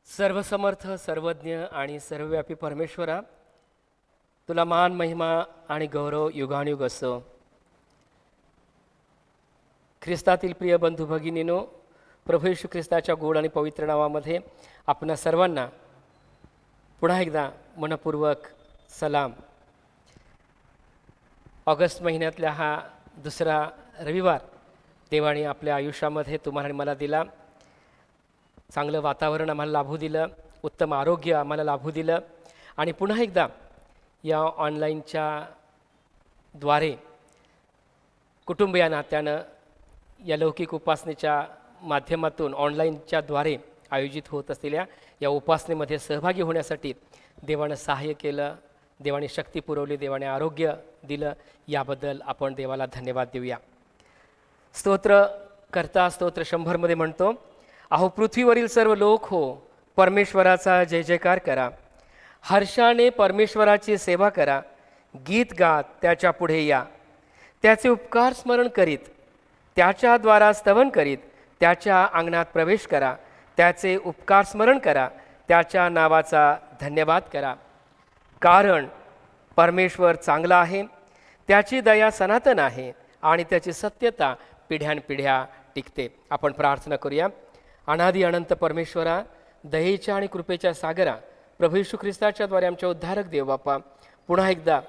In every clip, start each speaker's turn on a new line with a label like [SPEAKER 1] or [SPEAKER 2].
[SPEAKER 1] सर्वसमर्थ, सर्वज्ञ आणि सर्वव्यापी परमेश्वरा, तुला मान, महिमा आणि गौरव युगानुयुग असो. ख्रिस्तातील प्रिय बंधू भगिनीनो, प्रभू येशू ख्रिस्ताच्या गोड आणि पवित्र नावामध्ये आपणा सर्वांना पुन्हा एकदा मनपूर्वक सलाम. ऑगस्ट महिन्यातला हा दुसरा रविवार देवाने आपल्या आयुष्यामध्ये तुम्हाला आणि मला दिला. चांगलं वातावरण आम्हाला लाभू दिलं, उत्तम आरोग्य आम्हाला लाभू दिलं आणि पुन्हा एकदा या ऑनलाईनच्या द्वारे कुटुंब या नात्यानं या लौकिक उपासनेच्या माध्यमातून ऑनलाईनच्या द्वारे आयोजित होत असलेल्या या उपासनेमध्ये सहभागी होण्यासाठी देवानं सहाय्य केलं, देवाने शक्ती पुरवली, देवाने आरोग्य दिलं. याबद्दल आपण देवाला धन्यवाद देऊया. स्तोत्र करता स्तोत्र 100 म्हणतो, अहो पृथ्वीवरील सर्व लोक हो, परमेश्वराचा जय जयकार करा. हर्षाने परमेश्वराची सेवा करा. गीत गात त्याच्या पुढे या. त्याचे उपकार स्मरण करीत, त्याच्या द्वारा स्तवन करीत त्याच्या अंगणात प्रवेश करा. त्याचे उपकार स्मरण करा, त्याच्या नावाचा धन्यवाद करा. कारण परमेश्वर चांगला आहे, त्याची दया सनातन आहे आणि त्याची सत्यता पिढ्यानपिढ्या टिकते. आपण प्रार्थना करूया. अनादि अनंत परमेश्वरा, दयेच्या आणि कृपेच्या सागरा, प्रभू येशू ख्रिस्ताच्या द्वारे आमच्या उद्धारक देव बापा, पुन्हा एकदा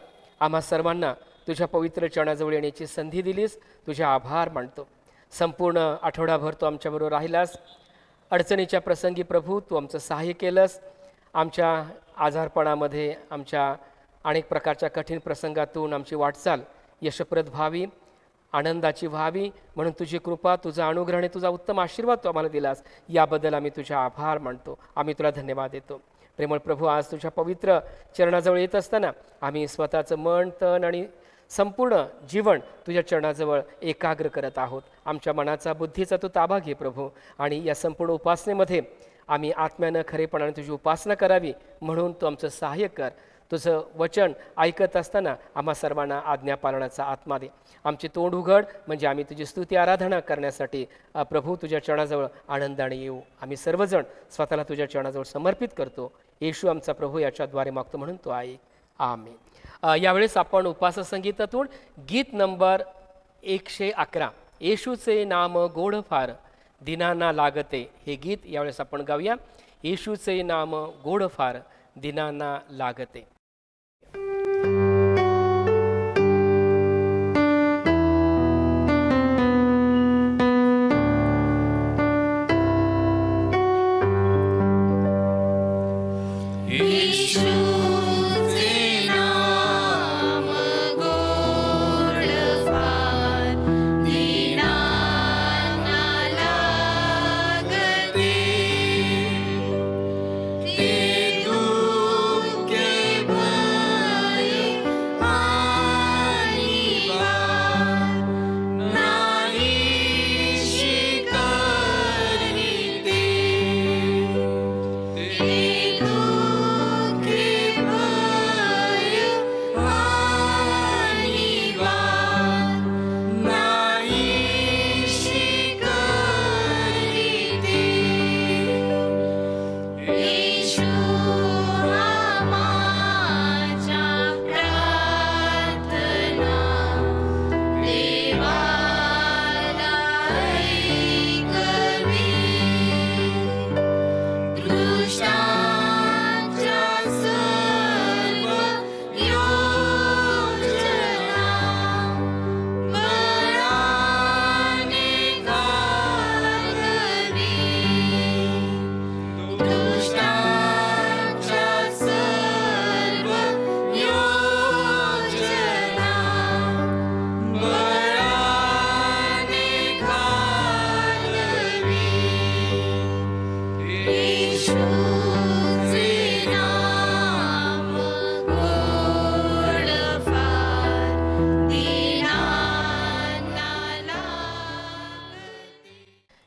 [SPEAKER 1] आम्हा सर्वांना तुझ्या पवित्र चरणाजवळ येण्याची संधी दिलीस, तुझे आभार मानतो. संपूर्ण आठवडाभर तू आमच्याबरोबर राहिलास. अडचणीच्या प्रसंगी प्रभू तू आमचं सहाय्य केलंस. आमच्या आजारपणामध्ये, आमच्या अनेक प्रकारच्या कठीण प्रसंगातून आमची वाटचाल यशप्रद व्हावी, आनंदाची व्हावी म्हणून तुझी कृपा, तुझा अनुग्रह आणि तुझा उत्तम आशीर्वाद तू आम्हाला दिलास. याबद्दल आम्ही तुझे आभार मानतो. आम्ही तुला धन्यवाद देतो. प्रेमळ प्रभू, आज तुझ्या पवित्र चरणाजवळ येत असताना आम्ही स्वतःचं मन, तन आणि संपूर्ण जीवन तुझ्या चरणाजवळ एकाग्र करत आहोत. आमच्या मनाचा, बुद्धीचा तू ताबा घे प्रभू, आणि या संपूर्ण उपासनेमध्ये आम्ही आत्म्यानं खरेपणाने तुझी उपासना करावी म्हणून तू आमचं सहाय्य कर. तुझं वचन ऐकत असताना आम्हा सर्वांना आज्ञा पालनाचा आत्मा दे. आमची तोंड उघड म्हणजे आम्ही तुझी स्तुती आराधना करण्यासाठी प्रभू तुझ्या चरणाजवळ आनंदाने येऊ. आम्ही सर्वजण स्वतःला तुझ्या चरणाजवळ समर्पित करतो. येशू आमचा प्रभू याच्याद्वारे मागतो म्हणून तो ऐक. आमेन. यावेळेस आपण उपाससंगीतातून गीत नंबर 111, येशूचे नाम गोड फार दिनांना लागते, हे गीत यावेळेस आपण गाऊया. येशूचे नाम गोड फार दिनांना लागते.
[SPEAKER 2] ते दूत के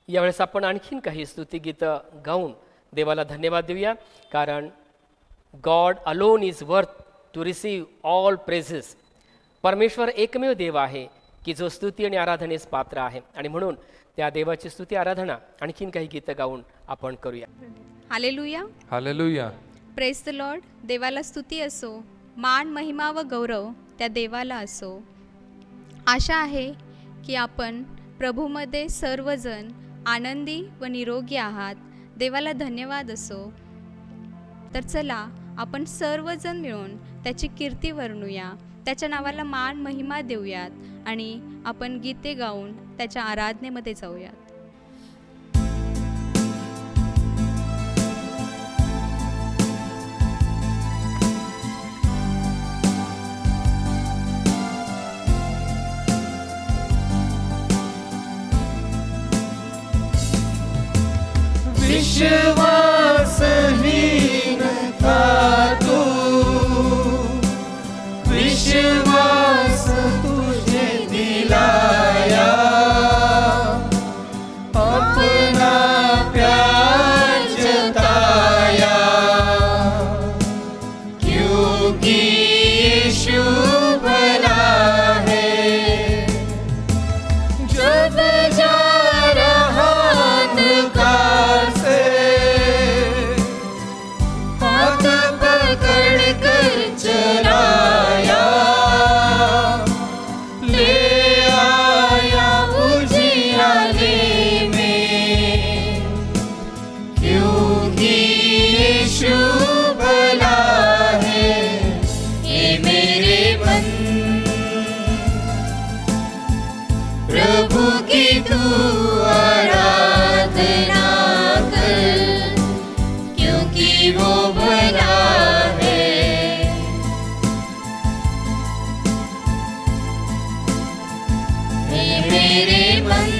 [SPEAKER 1] यावेळेस आपण आणखीन काही स्तुतिगीतं गाऊन देवाला धन्यवाद देऊया, कारण God alone is worth to receive all praises. परमेश्वर एकमेव देव आहे की जो स्तुती आणि आराधनेस पात्र आहे, आणि म्हणून त्या देवाची स्तुती आराधना आणखीन काही गीतं गाऊन आपण करूया.
[SPEAKER 2] Hallelujah.
[SPEAKER 3] Hallelujah.
[SPEAKER 2] Praise the Lord. देवाला स्तुती असो, मान महिमा व गौरव त्या देवाला असो. आशा आहे की आपण प्रभूमध्ये सर्वजण आनंदी व निरोगी आहात. देवाला धन्यवाद असो. तर चला आपण सर्वजण मिळून त्याची कीर्ती वर्णूया, त्याच्या नावाला मान महिमा देऊयात आणि आपण गीते गाऊन त्याच्या आराधनेमध्ये जाऊयात.
[SPEAKER 4] विश्वासहीन था तू, विश्वास तुझे दिलाया, अपना प्यार जताया, क्योंकि यीशु भला है. जब जा रहा अंधकार से हाथ पकड़ कर चलाया, ले आया उजियाले में, क्योंकि यीशु भला है. ये मेरे मन प्रभु की तू आराधना कर, क्योंकि वो भला है. हे मेरे मन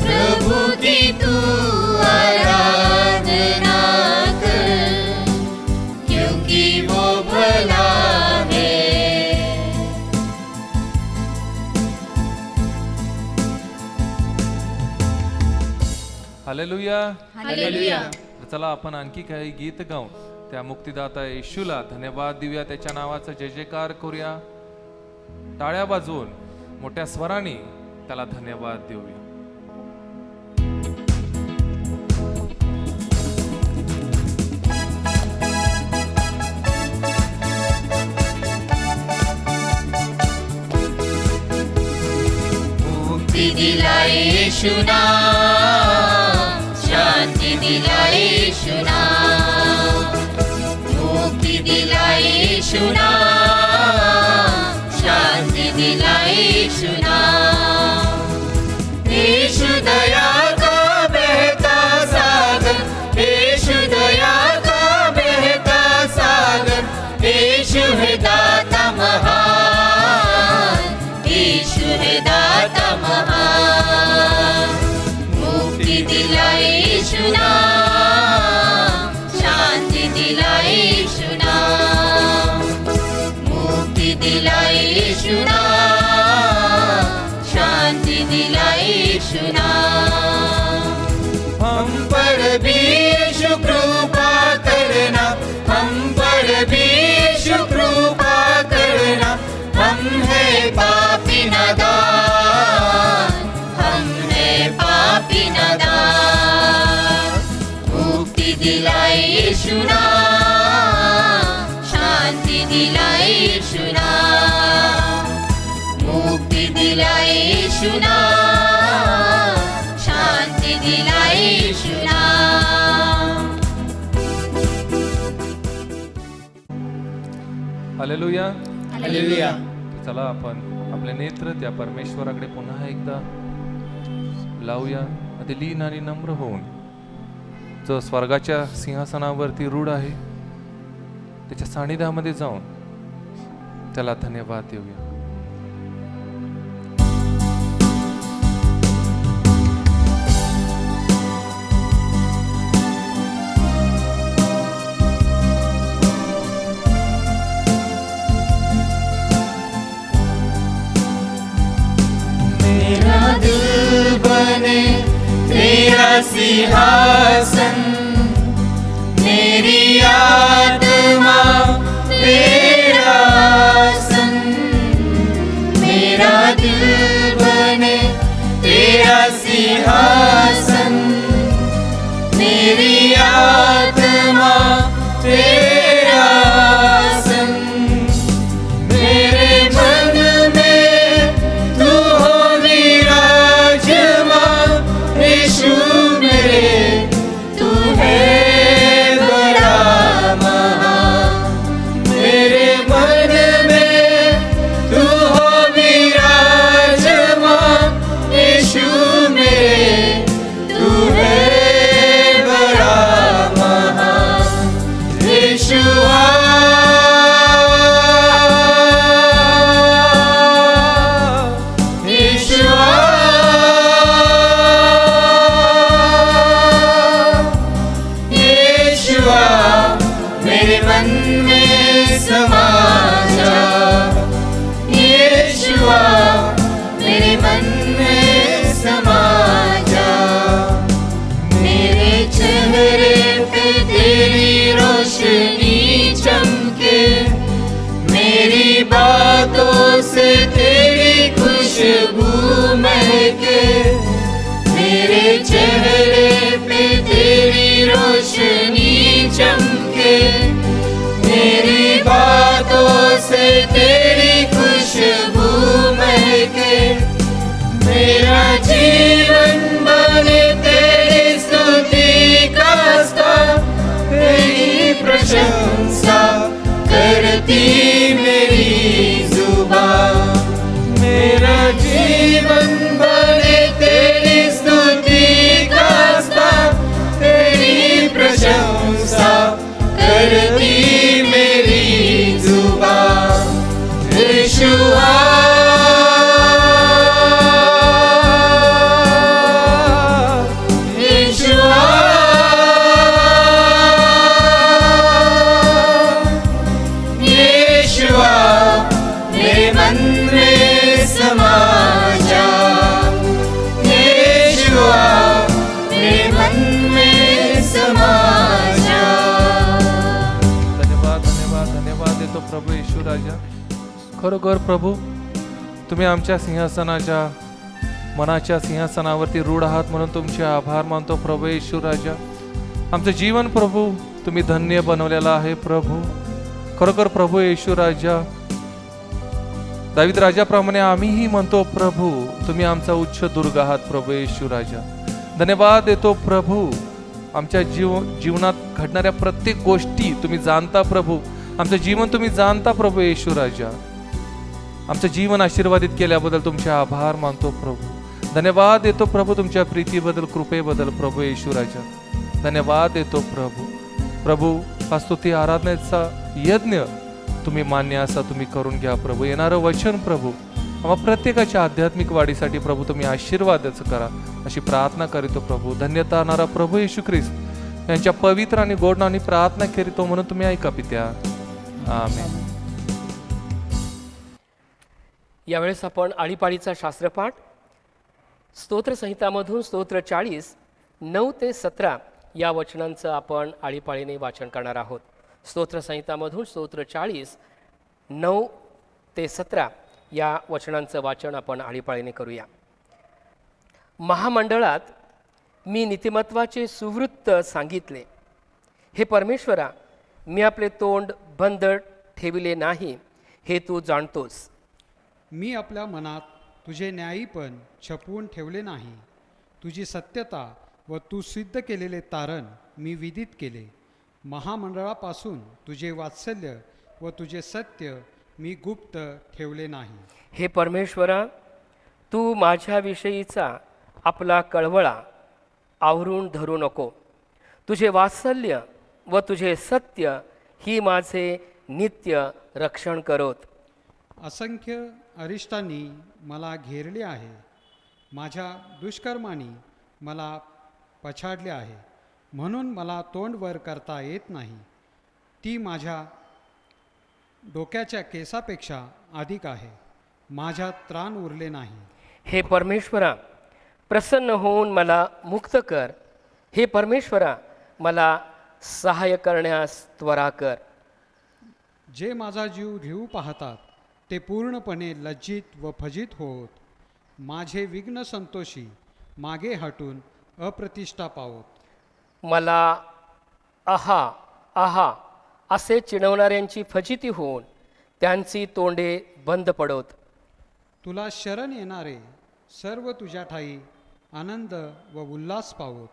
[SPEAKER 4] प्रभु की तू आराधना कर, क्योंकि वो भला है.
[SPEAKER 3] हालेलुया.
[SPEAKER 2] हालेलुया.
[SPEAKER 3] तर चला आपण आणखी काही गीत गाऊन त्या मुक्तिदाता येशूला धन्यवाद देऊया, त्याच्या नावाचा जय जयकार करूया, टाळ्या वाजवून मोठ्या स्वराने त्याला धन्यवाद देऊया.
[SPEAKER 4] मुक्ति दिलाए यीशु नाम, शांति दिलाए यीशु नाम, मुक्ति दिलाए यीशु नाम, शांति दिलाए यीशु नाम. यीशु दया का बहता सागर, यीशु दया का बहता सागर, यीशु है दाता महान, यीशु है दाता महान. मुक्ति दिलाए यीशु नाम, शांति दिलाए यीशु नाम, मुक्ति दिलाए यीशु नाम, शांति दिलाए यीशु नाम. हम पर भी यीशु कृपा करना, हम पर भी यीशु कृपा करना, हम है पापी नादान, हम है पापी नादान. मुक्ति दिलाए यीशु नाम, शांति दिलाए यीशु नाम, मुक्ति दिलाए यीशु नाम, शांति दिलाए यीशु नाम.
[SPEAKER 3] हालेलुया.
[SPEAKER 4] हालेलुया.
[SPEAKER 3] तर चला आपण आपले नेत्र त्या परमेश्वराकडे पुन्हा एकदा लावूया, अति लीन आणि नम्र होऊन जो स्वर्गाच्या सिंहासनावरती रूढ आहे त्याच्या सानिध्यामध्ये जाऊन त्याला धन्यवाद देऊया.
[SPEAKER 4] मेरा बने तेरा सिंहासन, मेरी आत्मा तेरा आसन, मेरा दिल बने तेरा सिंहासन, मेरी आत्मा तेरा आसन, मेरे मन में तू हो विराजमान, यीशु मेरे तू है बड़ा महान, मेरे मन में तू हो विराजमान, यीशु मेरे तू है बड़ा महान, यीशुआ यीशुआ मेरे मन में समा जा, यीशुआ मेरे मन में समा जा, मेरे चेहरे पे तेरी रोशनी चमके, मेरी बातों से तेरी खुशबू महके, मेरे चेहरे पे तेरी रोशनी चमके, मेरी बातों से तेरी खुशबू महके, मेरा जीवन बने तेरी स्तुति का स्थान, तेरी प्रशंसा करती मेरी जुबान, मेरा जीवन बने तेरी स्तुति का स्थान, तेरी प्रशंसा करती मेरी जुबान, यीशुआ यीशुआ यीशुआ मेरे मन में समा जा, यीशुआ मेरे मन में समा जा।
[SPEAKER 3] धन्यवाद धन्यवाद धन्यवाद देतो प्रभू येशू राजा. खरोखर प्रभू तुम्ही आमच्या सिंहासनाच्या मनाच्या सिंहासनावरती रूढ आहात म्हणून तुमचे आभार मानतो प्रभू येशू राजा. आमचं जीवन प्रभू तुम्ही धन्य बनवलेलं आहे प्रभू. खरोखर प्रभू येशू राजा दावीद राजाप्रमाणे आम्हीही म्हणतो प्रभू तुम्ही आमचा उच्च दुर्ग आहात प्रभू येशू राजा. धन्यवाद देतो प्रभू. आमच्या जीवनात घडणाऱ्या प्रत्येक गोष्टी तुम्ही जाणता प्रभू. आमचं जीवन तुम्ही जाणता प्रभू येशू राजा. आमचं जीवन आशीर्वादित केल्याबद्दल तुमचे आभार मानतो प्रभू. धन्यवाद देतो प्रभू तुमच्या प्रीतीबद्दल कृपेबद्दल प्रभू येशू राजा. धन्यवाद देतो प्रभू. प्रभू हा स्तुती आराधनेचा यज्ञ तुम्ही मान्य असा तुम्ही करून घ्या प्रभू. येणारं वचन प्रभू आम्हा प्रत्येकाच्या आध्यात्मिक वाढीसाठी प्रभू तुम्ही आशीर्वादच करा अशी प्रार्थना करीतो प्रभू. धन्यता आणणारा प्रभू येशू ख्रिस्त यांच्या पवित्र आणि गोड नावाने प्रार्थना करीतो म्हणून तुम्ही ऐका पित्या. आमेन.
[SPEAKER 1] यावेळेस आपण आळीपाळीचा शास्त्रपाठ स्तोत्रसंहितामधून स्तोत्र 40 9 ते 17 या वचनांचं आपण आळीपाळीने वाचन करणार आहोत. स्तोत्रसंहितामधून स्तोत्र 40 9 ते 17 या वचनांचं वाचन आपण आळीपाळीने करूया. महामंडळात मी नीतिमत्वाचे सुवृत्त सांगितले. हे परमेश्वरा, मी आपले तोंड बंद ठेविले नाही, हे तू जाणतोस.
[SPEAKER 5] मी आपल्या मनात तुझे न्यायीपण छपवून ठेवले नाही. तुझी सत्यता व तू सिद्ध केलेले तारण मी विदित केले. महामंडळापासून तुझे वात्सल्य व तुझे सत्य मी गुप्त ठेवले नाही.
[SPEAKER 1] हे परमेश्वरा, तू माझ्याविषयीचा आपला कळवळा आवरून धरू नको. तुझे वात्सल्य व तुझे सत्य ही माझे नित्य रक्षण करोत.
[SPEAKER 5] असंख्य अरिष्टांनी मला घेरले आहे. माझ्या दुष्कर्मांनी मला पछाडले आहे. म्हणून मला तोंड वर करता येत नाही. ती माझ्या डोक्याच्या केसापेक्षा अधिक आहे. माझ्यात त्राण उरले नाही.
[SPEAKER 1] हे परमेश्वरा, प्रसन्न होऊन मला मुक्त कर. हे परमेश्वरा, मला सहाय्य करण्यास त्वरा कर.
[SPEAKER 5] जे माझा जीव घेऊ पाहतात ते पूर्णपणे लज्जित व फजित होत. माझे विघ्न संतोषी मागे हटून अप्रतिष्ठा पावत.
[SPEAKER 1] मला आहा आहा असे चिडवणाऱ्यांची फजिती होऊन त्यांची तोंडे बंद पडोत.
[SPEAKER 5] तुला शरण येणारे सर्व तुझ्या ठाई आनंद व उल्हास पावत.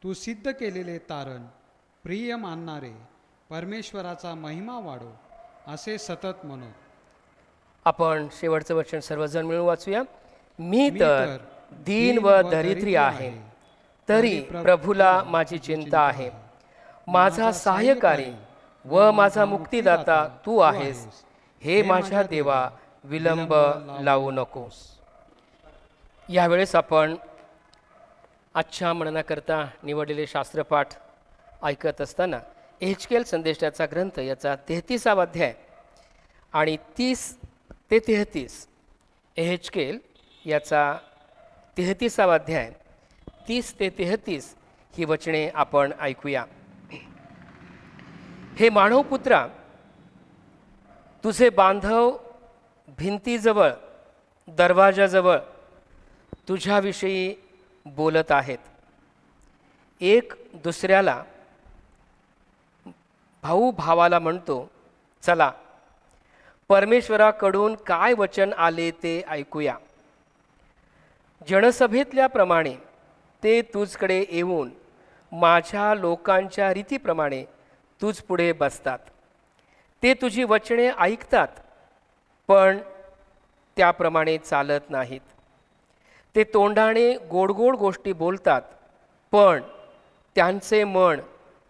[SPEAKER 5] तू सिद्ध केलेले तारण प्रिय मानणारे परमेश्वराचा महिमा वाढो असे सतत म्हणो.
[SPEAKER 1] आपण शेवटचं वचन सर्वजण मिळून वाचूया. मी तर दीन व दरिद्री आहे, तरी प्रभूला माझी चिंता आहे. माझा सहाय्यकारी व माझा मुक्तिदाता तू आहेस. हे माझ्या देवा, विलंब लावू नकोस. यावेळेस आपण आजच्या मननाकरता निवडलेले शास्त्रपाठ ऐकत असताना एहेजकेल संदेशाचा ग्रंथ याचा 33वा अध्याय आणि 30 ते 33, एहेजकेल याचा 33वा अध्याय 30 ते 33 ही वचने आपण ऐकूया. हे मानवपुत्रा, तुझे बांधव भिंतीजवळ, दरवाजाजवळ तुझ्याविषयी बोलत आहेत. एक दुसऱ्याला, भाऊ भावाला म्हणतो, चला परमेश्वराकडून काय वचन आले ते ऐकूया. जनसभेतल्याप्रमाणे ते तुझकडे येऊन माझ्या लोकांच्या रीतीप्रमाणे तुझ पुढे बसतात. ते तुझी वचने ऐकतात, पण त्याप्रमाणे चालत नाहीत. ते तोंडाने गोड गोड गोष्टी बोलतात, पण त्यांचे मन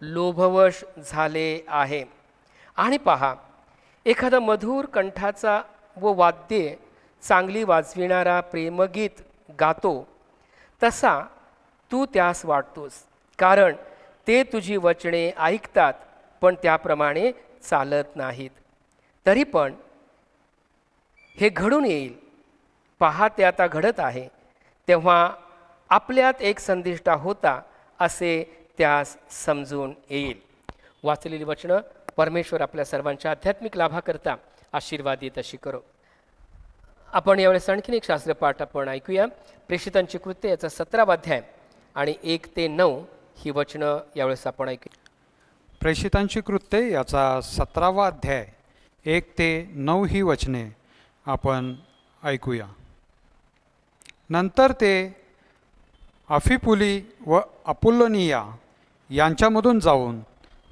[SPEAKER 1] लोभवश झाले आहे. आणि पहा, एखादा मधुर कंठाचा व वाद्ये चांगली वाजविणारा प्रेमगीत गातो, तसा तू त्यास वाटतोस. कारण ते तुझी वचने ऐकतात, पण त्याप्रमाणे चालत नाहीत. तरी पण हे घडून येईल. पहा, ते आता घडत आहे. तेव्हा आपल्यात एक संदिष्टा होता असे त्यास समजून येईल. वाचलेली वचनं परमेश्वर आपल्या सर्वांच्या आध्यात्मिक लाभाकरता आशीर्वादित अशी करो. आपण यावेळेस आणखीन एक शास्त्रपाठ आपण ऐकूया. प्रेषितांची कृत्य याचा 17वा अध्याय आणि 1 ते 9 ही वचनं यावेळेस आपण ऐकूया.
[SPEAKER 5] प्रेषितांची कृत्ये याचा 17वा अध्याय 1 ते 9 ही वचने आपण ऐकूया. नंतर ते अफिपुली व अपुल्लोनिया यांच्यामधून जाऊन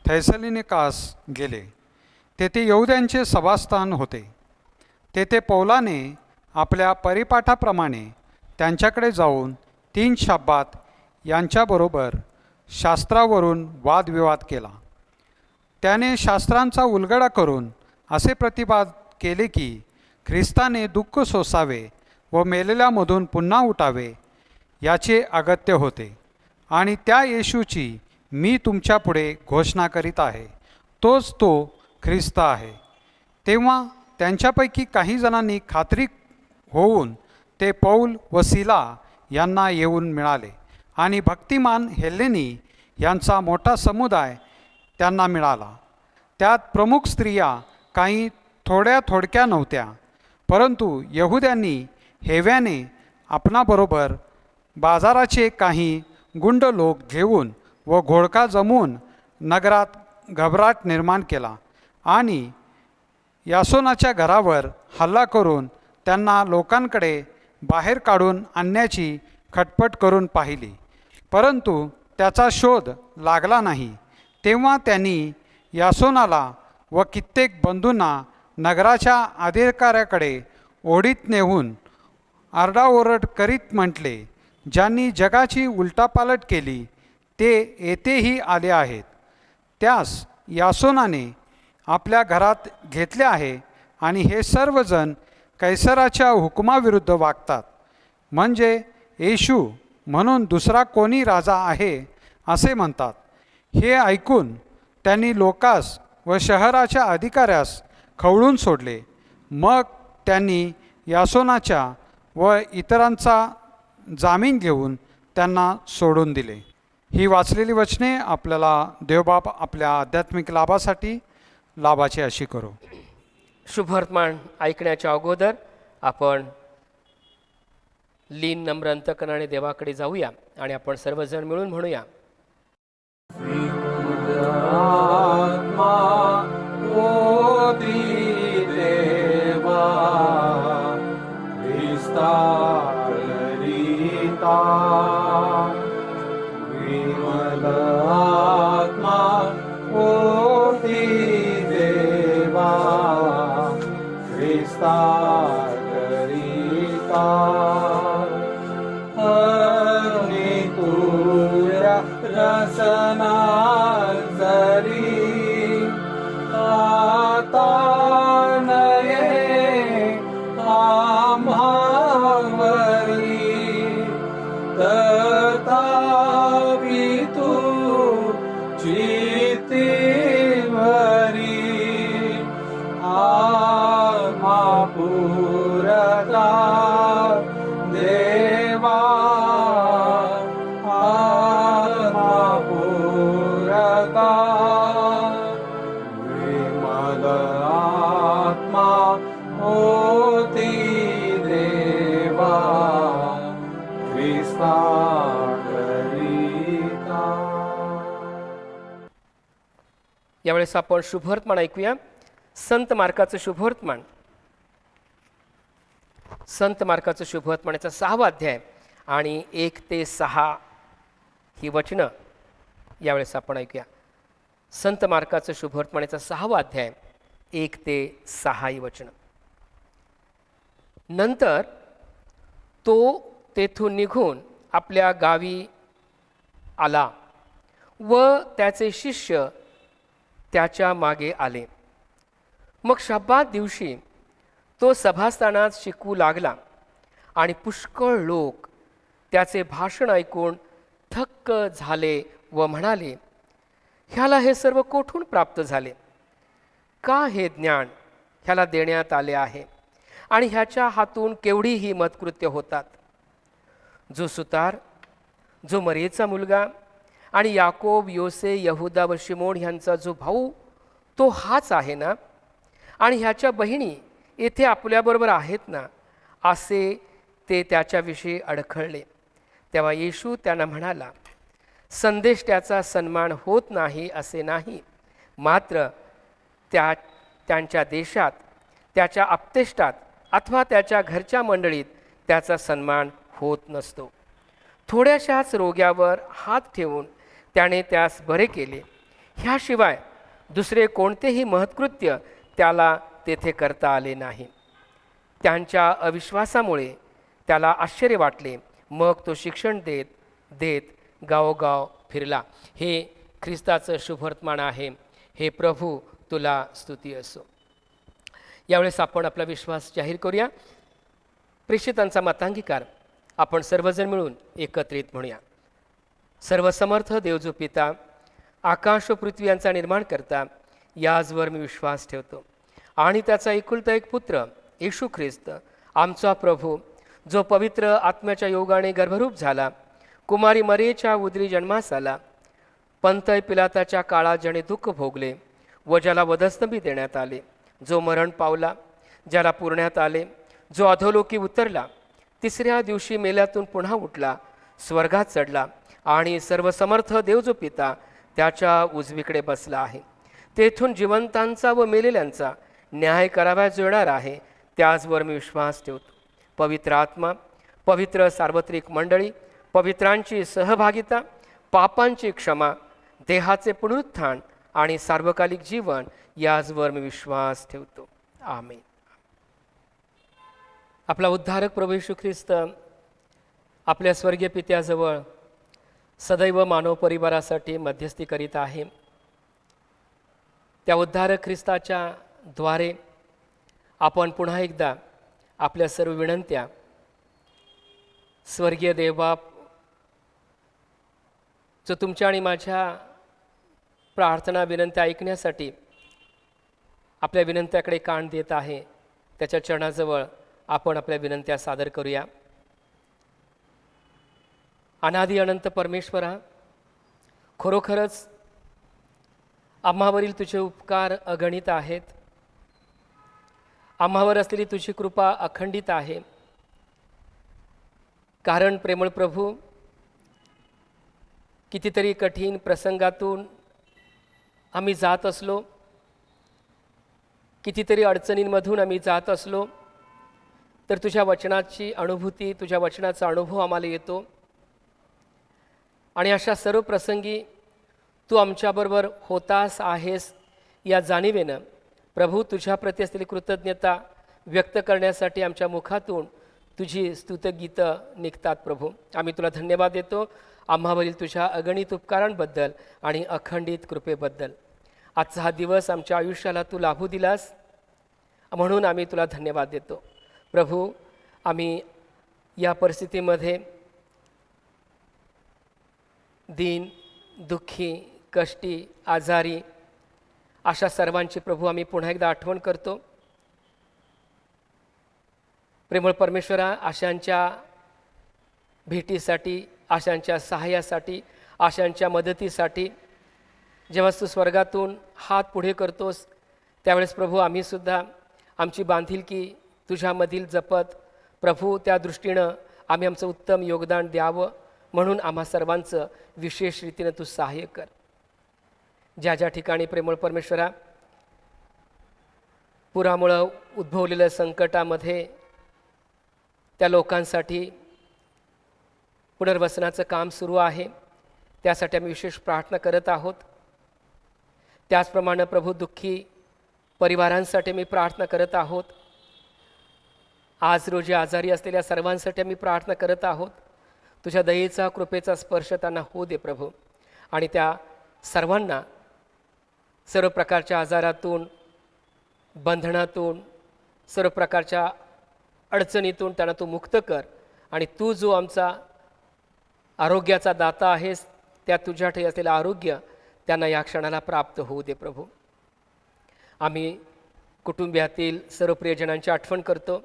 [SPEAKER 5] थैसलोनिकास गेले. तेथे यहुद्यांचे सभास्थान होते. तेथे पौलाने आपल्या परिपाठाप्रमाणे त्यांच्याकडे जाऊन 3 शब्बात यांच्याबरोबर शास्त्रावरून वादविवाद केला. त्याने शास्त्रांचा उलगडा करून असे प्रतिपाद केले की ख्रिस्ताने दुःख सोसावे व मेलेल्यामधून पुन्हा उठावे याचे अगत्य होते. आणि त्या येशूची मी तुमच्यापुढे घोषणा करीत आहे, तोच तो ख्रिस्त आहे. तेव्हा त्यांच्यापैकी काही जणांनी खात्री होऊन ते पौल व सिला यांना येऊन मिळाले. आणि भक्तिमान हेलेनी यांचा मोठा समुदाय त्यांना मिळाला. त्यात प्रमुख स्त्रिया काही थोड्या नव्हत्या, परंतु यहुद्यांनी हेव्याने आपणाबरोबर बाजाराचे काही गुंड लोक घेऊन व घोळका जमवून नगरात घबराट निर्माण केला आणि यासोनाच्या घरावर हल्ला करून त्यांना लोकांकडे बाहेर काढून आणण्याची खटपट करून पाहिली, परंतु त्याचा शोध लागला नाही. तेव्हा त्यांनी यासोनाला व कित्येक बंधूंना नगराच्या अधिकाऱ्याकडे ओढीत नेऊन आरडाओरड करीत म्हटले, ज्यांनी जगाची उलटापालट केली ते येथेही आले आहेत. त्यास यासोनाने आपल्या घरात घेतले आहे आणि हे सर्वजण कैसराच्या हुकुमाविरुद्ध वागतात, म्हणजे येशू म्हणून दुसरा कोणी राजा आहे असे म्हणतात. हे ऐकून त्यांनी लोकास व शहराच्या अधिकाऱ्यास खवळून सोडले. मग त्यांनी यासोनाच्या व इतरांचा जामीन घेऊन त्यांना सोडून दिले. ही वाचलेली वचने आपल्याला देवबाप आपल्या आध्यात्मिक लाभाची अशी करो.
[SPEAKER 1] शुभवर्तमान ऐकण्याच्या अगोदर आपण लीन नम्र अंतकरणाने देवाकडे जाऊया आणि आपण सर्वजण मिळून म्हणूया. यावेळेस आपण शुभवर्तमान ऐकूया. संत मार्काचं शुभवर्तमान. संत मार्काचं शुभवर्तमानाचा 6वा अध्याय आणि 1 ते 6 ही वचनं यावेळेस आपण ऐकूया. संत मार्काचं शुभवर्तमानाचा 6वा अध्याय 1 ते 6 ही वचनं. नंतर तो तेथून निघून आपल्या गावी आला व त्याचे शिष्य त्याच्या मागे आले. मग शब्बात दिवशी तो सभास्थानात शिकवू लागला आणि पुष्कळ लोक त्याचे भाषण ऐकून थक्क झाले व म्हणाले, ह्याला हे सर्व कोठून प्राप्त झाले? का हे ज्ञान ह्याला देण्यात आले आहे आणि ह्याच्या हातून केवढीही मतकृत्य होतात? जो सुतार, जो मरियेचा मुलगा आणि याकोब, योसे, यहुदा व शिमोन ह्यांचा जो भाऊ, तो हाच आहे ना? आणि ह्याच्या बहिणी येथे आपल्याबरोबर आहेत ना? असे ते त्याच्याविषयी अडखळले. तेव्हा येशू त्यांना म्हणाला, संदेश त्याचा सन्मान होत नाही असे नाही, मात्र त्यांच्या देशात, त्याच्या आपतेष्टात अथवा त्याच्या घरच्या मंडळीत त्याचा सन्मान होत नसतो. थोड्याशाच रोग्यावर हात ठेवून त्याने त्यास बरे केले. ह्याशिवाय दुसरे कोणतेही महत्कृत्य त्याला तेथे करता आले नाही. त्यांच्या अविश्वासामुळे त्याला आश्चर्य वाटले. मग तो शिक्षण देत देत गावोगाव फिरला. हे ख्रिस्ताचं शुभवर्तमान आहे. हे प्रभू, तुला स्तुती असो. यावेळेस आपण आपला विश्वास जाहीर करूया. प्रेषितांचा मतांगीकार आपण सर्वजण मिळून एकत्रित म्हणूया. सर्वसमर्थ देव जो पिता, आकाश व पृथ्वी यांचा निर्माण करता, याचवर मी विश्वास ठेवतो आणि त्याचा एकुलता एक पुत्र येशू ख्रिस्त, आमचा प्रभू, जो पवित्र आत्म्याच्या योगाने गर्भरूप झाला, कुमारी मरियेच्या उदरी जन्मास आला, पंतय पिलाताच्या काळात ज्याने दुःख भोगले व ज्याला वधस्तंभी देण्यात आले, जो मरण पावला, ज्याला पुरण्यात आले, जो अधोलोकी उतरला, तिसऱ्या दिवशी मेल्यातून पुन्हा उठला, स्वर्गात चढला आणि सर्वसमर्थ देव जो पिता त्याच्या उजवीकडे बसला आहे. तेथून जिवंतांचा व मेलेल्यांचा न्याय करावयास येणार आहे, त्याचवर मी विश्वास ठेवतो. पवित्र आत्मा, पवित्र सार्वत्रिक मंडळी, पवित्रांची सहभागिता, पापांची क्षमा, देहाचे पुनरुत्थान आणि सार्वकालिक जीवन, याचवर मी विश्वास ठेवतो. आमेन. आपला उद्धारक प्रभू येशू ख्रिस्त आपल्या स्वर्गीय पित्याजवळ सदैव मानव परिवारासाठी मध्यस्थी करीत आहे. त्या उद्धारक ख्रिस्ताच्या द्वारे आपण पुन्हा एकदा आपल्या सर्व विनंत्या स्वर्गीय देवबाप, जो तुमच्या आणि माझ्या प्रार्थना विनंत्या ऐकण्यासाठी आपल्या विनंत्याकडे कान देत आहे, त्याच्या चरणाजवळ आपण आपल्या विनंत्या सादर करूया. अनादि अनंत परमेश्वरा, खरोखरच आम्हावरील तुझे उपकार अगणित आहेत. आम्हावर असलेली तुझी कृपा अखंडित आहे. कारण प्रेमळ प्रभू, कितीतरी कठीण प्रसंगातून आम्ही जात असलो, कितीतरी अडचणींमधून आम्ही जात असलो, तर तुझ्या वचनाची अनुभूती, तुझ्या वचनाचा अनुभव आम्हाला येतो. आणि अशा सर्व प्रसंगी तू आमच्याबरोबर होतास आहेस या जाणीवेनं प्रभू, तुझ्याप्रती असलेली कृतज्ञता व्यक्त करण्यासाठी आमच्या मुखातून तुझी स्तुतगीतं निघतात. प्रभू, आम्ही तुला धन्यवाद देतो आम्हावरील तुझ्या अगणित उपकारांबद्दल आणि अखंडित कृपेबद्दल. आजचा हा दिवस आमच्या आयुष्याला तू लाभू दिलास म्हणून आम्ही तुला धन्यवाद देतो. प्रभू, आम्ही या परिस्थितीमध्ये दीन, दुःखी, कष्टी, आजारी अशा सर्वांची प्रभू आम्ही पुन्हा एकदा आठवण करतो. प्रेमळ परमेश्वरा, आशांच्या भेटीसाठी, आशांच्या सहाय्यासाठी, आशांच्या मदतीसाठी जेव्हा तू स्वर्गातून हात पुढे करतोस त्यावेळेस प्रभू आम्हीसुद्धा आमची बांधिलकी तुझ्यामधील जपत प्रभू त्या दृष्टीनं आम्ही आमचं उत्तम योगदान द्यावं म्हणून आम्हा सर्वांचं विशेष रीतीनं तू सहाय्य कर. ज्या ज्या ठिकाणी प्रेमळ परमेश्वरा पुरामुळं उद्भवलेल्या संकटामध्ये त्या लोकांसाठी पुनर्वसनाचं काम सुरू आहे, त्यासाठी आम्ही विशेष प्रार्थना करत आहोत. त्याचप्रमाणे प्रभू दुःखी परिवारांसाठी मी प्रार्थना करत आहोत. आज रोजी आजारी असलेल्या सर्वांसाठी आम्ही प्रार्थना करत आहोत. तुझ्या दयेचा, कृपेचा स्पर्श त्यांना होऊ दे प्रभू. आणि त्या सर्वांना सर्व प्रकारच्या आजारातून, बंधनातून, सर्व प्रकारच्या अडचणीतून त्यांना तू मुक्त कर. आणि तू जो आमचा आरोग्याचा दाता आहेस त्या तुझ्या ठाई असलेलं आरोग्य त्यांना या क्षणाला प्राप्त होऊ दे प्रभू. आम्ही कुटुंबियातील सर्व प्रियजनांची आठवण करतो.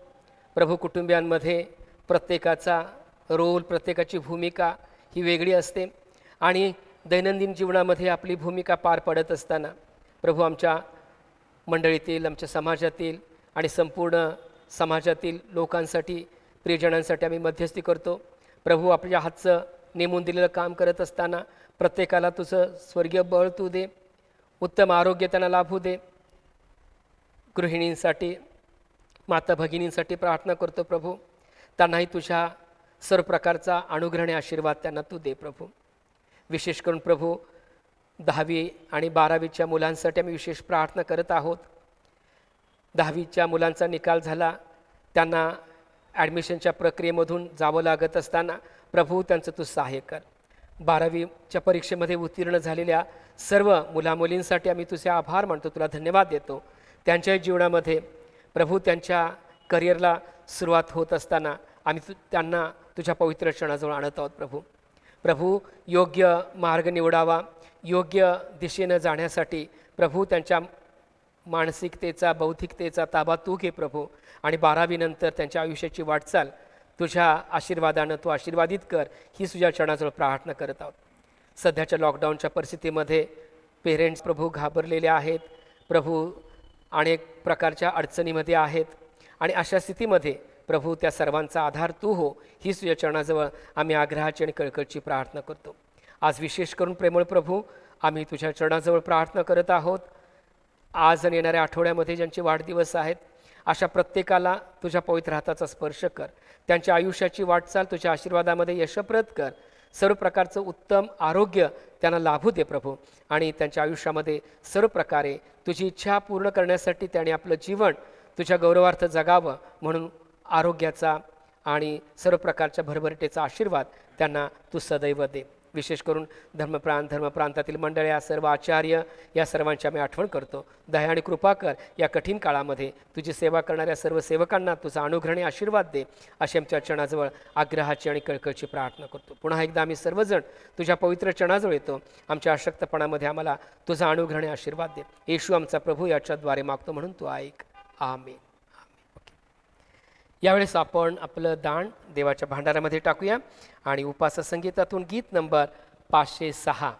[SPEAKER 1] प्रभू, कुटुंबियांमध्ये प्रत्येकाचा रोल, प्रत्येकाची भूमिका ही वेगळी असते आणि दैनंदिन जीवनामध्ये आपली भूमिका पार पडत असताना प्रभू आमच्या मंडळीतील, आमच्या समाजातील आणि संपूर्ण समाजातील लोकांसाठी, प्रियजनांसाठी आम्ही मध्यस्थी करतो. प्रभू, आपल्या हातचं नेमून दिलेलं काम करत असताना प्रत्येकाला तुझं स्वर्गीय बळ तू दे, उत्तम आरोग्य त्यांना लाभू दे. गृहिणींसाठी, माता भगिनींसाठी प्रार्थना करतो प्रभू, त्यांनाही तुझ्या सर्व प्रकारचा अनुग्रह आशीर्वाद त्यांना तू दे प्रभू. विशेष करून प्रभू 10वी आणि 12वीच्या मुलांसाठी आम्ही विशेष प्रार्थना करत आहोत. 10वीच्या मुलांचा निकाल झाला, त्यांना ॲडमिशनच्या प्रक्रियेमधून जावं लागत असताना प्रभू त्यांचं तू सहाय्य कर. 12वीच्या परीक्षेमध्ये उत्तीर्ण झालेल्या सर्व मुलामुलींसाठी आम्ही तुझे आभार मानतो, तुला धन्यवाद देतो. त्यांच्या जीवनामध्ये प्रभू त्यांच्या करिअरला सुरुवात होत असताना आम्ही त्यांना तुझ्या पवित्र चरणाजवळ आणत आहोत प्रभू. प्रभू, योग्य मार्ग निवडावा, योग्य दिशेनं जाण्यासाठी प्रभू त्यांच्या मानसिकतेचा, बौद्धिकतेचा ताबा तू घे प्रभू. आणि 12वीनंतर त्यांच्या आयुष्याची वाटचाल तुझ्या आशीर्वादानं तू आशीर्वादित कर, ही तुझ्या चरणाजवळ प्रार्थना करत आहोत. सध्याच्या लॉकडाऊनच्या परिस्थितीमध्ये पेरेंट्स प्रभू घाबरलेले आहेत प्रभू, अनेक प्रकारच्या अडचणीमध्ये आहेत आणि अशा स्थितीमध्ये प्रभू त्या सर्वांचा आधार तू हो, ही तुझ्या चरणाजवळ आम्ही आग्रहाची आणि कळकळीची प्रार्थना करतो. आज विशेष करून प्रेमळ प्रभू आम्ही तुझ्या चरणाजवळ प्रार्थना करत आहोत. आज आणि येणाऱ्या आठवड्यामध्ये ज्यांचे वाढदिवस आहेत अशा प्रत्येकाला तुझ्या पवित्र हाताचा स्पर्श कर. त्यांच्या आयुष्याची वाटचाल तुझ्या आशीर्वादामध्ये यशप्रद कर. सर्व प्रकारचं उत्तम आरोग्य त्यांना लाभू दे प्रभू. आणि त्यांच्या आयुष्यामध्ये सर्व प्रकारे तुझी इच्छा पूर्ण करण्यासाठी त्याने आपलं जीवन तुझ्या गौरवार्थ जगावं म्हणून आरोग्याचा आणि सर्व प्रकारच्या भरभरटीचा आशीर्वाद त्यांना तू सदैव दे. विशेष करून धर्मप्रांतातील मंडळ्या, सर्व आचार्य या सर्वांची आम्ही आठवण करतो. दया आणि कृपा कर. या कठीण काळामध्ये तुझी सेवा करणाऱ्या सर्व सेवकांना तुझा अनुग्रह आशीर्वाद दे, अशी आमच्या चरणाजवळ आग्रहाची आणि कळकळीची प्रार्थना करतो. पुन्हा एकदा आम्ही सर्वजण तुझ्या पवित्र चरणाजवळ येतो. आमच्या अशक्तपणामध्ये आम्हाला तुझा अनुग्रह आशीर्वाद दे. येशू आमचा प्रभू याच्याद्वारे मागतो म्हणून तू ऐक. आमेन. यावेळेस आपण आपलं दान देवाच्या भांडारामध्ये टाकूया आणि उपास संगीतातून गीत नंबर 506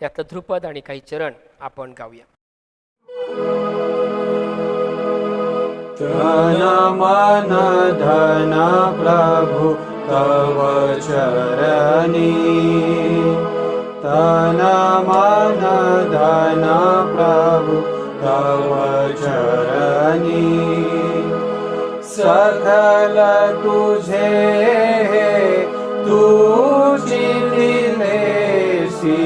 [SPEAKER 1] यातलं ध्रुपद आणि काही चरण आपण गाऊया.
[SPEAKER 4] तन मन धन प्रभु तव चरणी, तन मन धन प्रभु तव चरणी, सकल तुझे तुझी दिलेसी,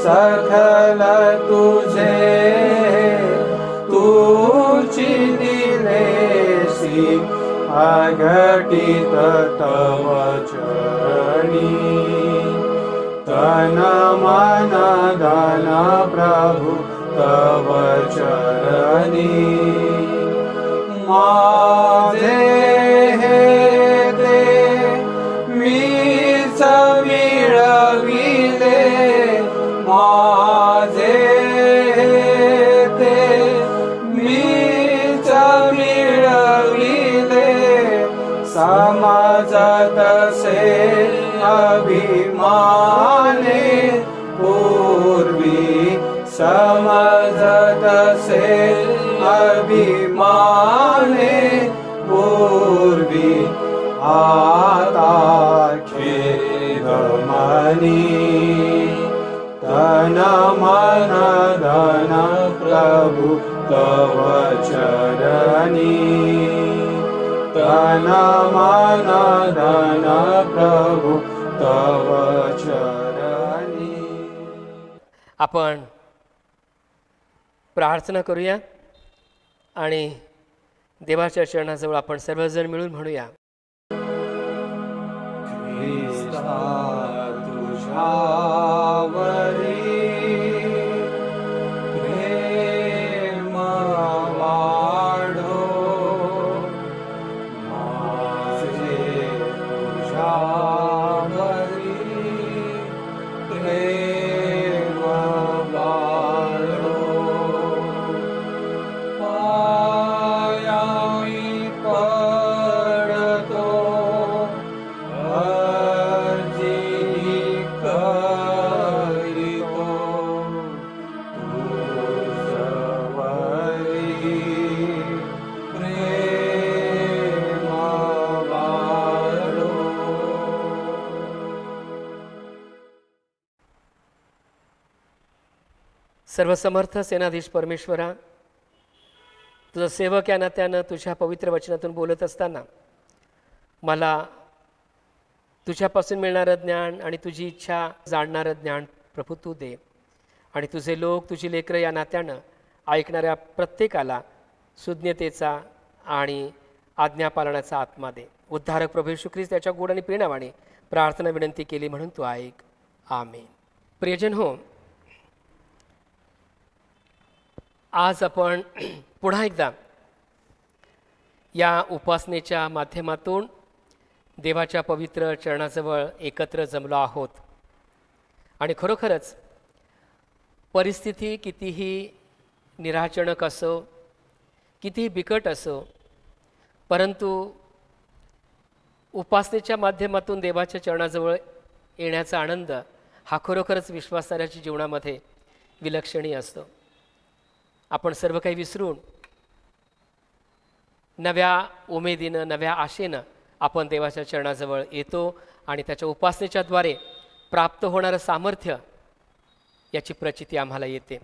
[SPEAKER 4] सकल तुझे तुझी दिलेसी, अघटित तव चरणी, तन मन धन प्रभु तव चरणी, माझे हे ते मीच मिळविले, माझे हे ते मीच मिळविले, समाजात से अभिमाने पूर्वी, समजत से अभिमाने पूर्वी, आता खेद मनी, तन मन धन प्रभु तव चरणी, तन मन धन प्रभु तव चरणी.
[SPEAKER 1] आपण प्रार्थना करूया आणि देवाच्या चरणाजवळ आपण सर्वजण मिळून म्हणूया.
[SPEAKER 4] ख्रिस्ता तुझ्यावरी प्रेम वाढो, माझे तुझ्यावरी प्रेम वाढो, पायामी पडतो अर्जी करीतो, तुझ्यावरी प्रेम वाढो.
[SPEAKER 1] सर्वसमर्थ सेनाधीश परमेश्वरा, तुझं सेवक या नात्यानं तुझ्या पवित्र वचनातून बोलत असताना मला तुझ्यापासून मिळणारं ज्ञान आणि तुझी इच्छा जाणणारं ज्ञान प्रभू तू दे, आणि तुझे लोक तुझी लेकरं या नात्यानं ऐकणाऱ्या प्रत्येकाला सुज्ञतेचा आणि आज्ञापालनाचा आत्मा दे. उद्धारक प्रभू येशू ख्रिस्त त्याच्या गोड आणि प्रेमाने प्रार्थना विनंती केली म्हणून तू ऐक. आमेन. प्रियजन हो, आज आपण पुन्हा एकदा या उपासनेच्या माध्यमातून देवाच्या पवित्र चरणाजवळ एकत्र जमलो आहोत. आणि खरोखरच परिस्थिती कितीही निराशजनक असो, कितीही बिकट असो, परंतु उपासनेच्या माध्यमातून देवाच्या चरणाजवळ येण्याचा आनंद हा खरोखरच विश्वासार्हाच्या जीवनामध्ये विलक्षणीय असतो. आपण सर्व काही विसरून नव्या उमेदीनं, नव्या आशेनं आपण देवाच्या चरणाजवळ येतो आणि त्याच्या उपासनेच्याद्वारे प्राप्त होणारं सामर्थ्य याची प्रचिती आम्हाला येते.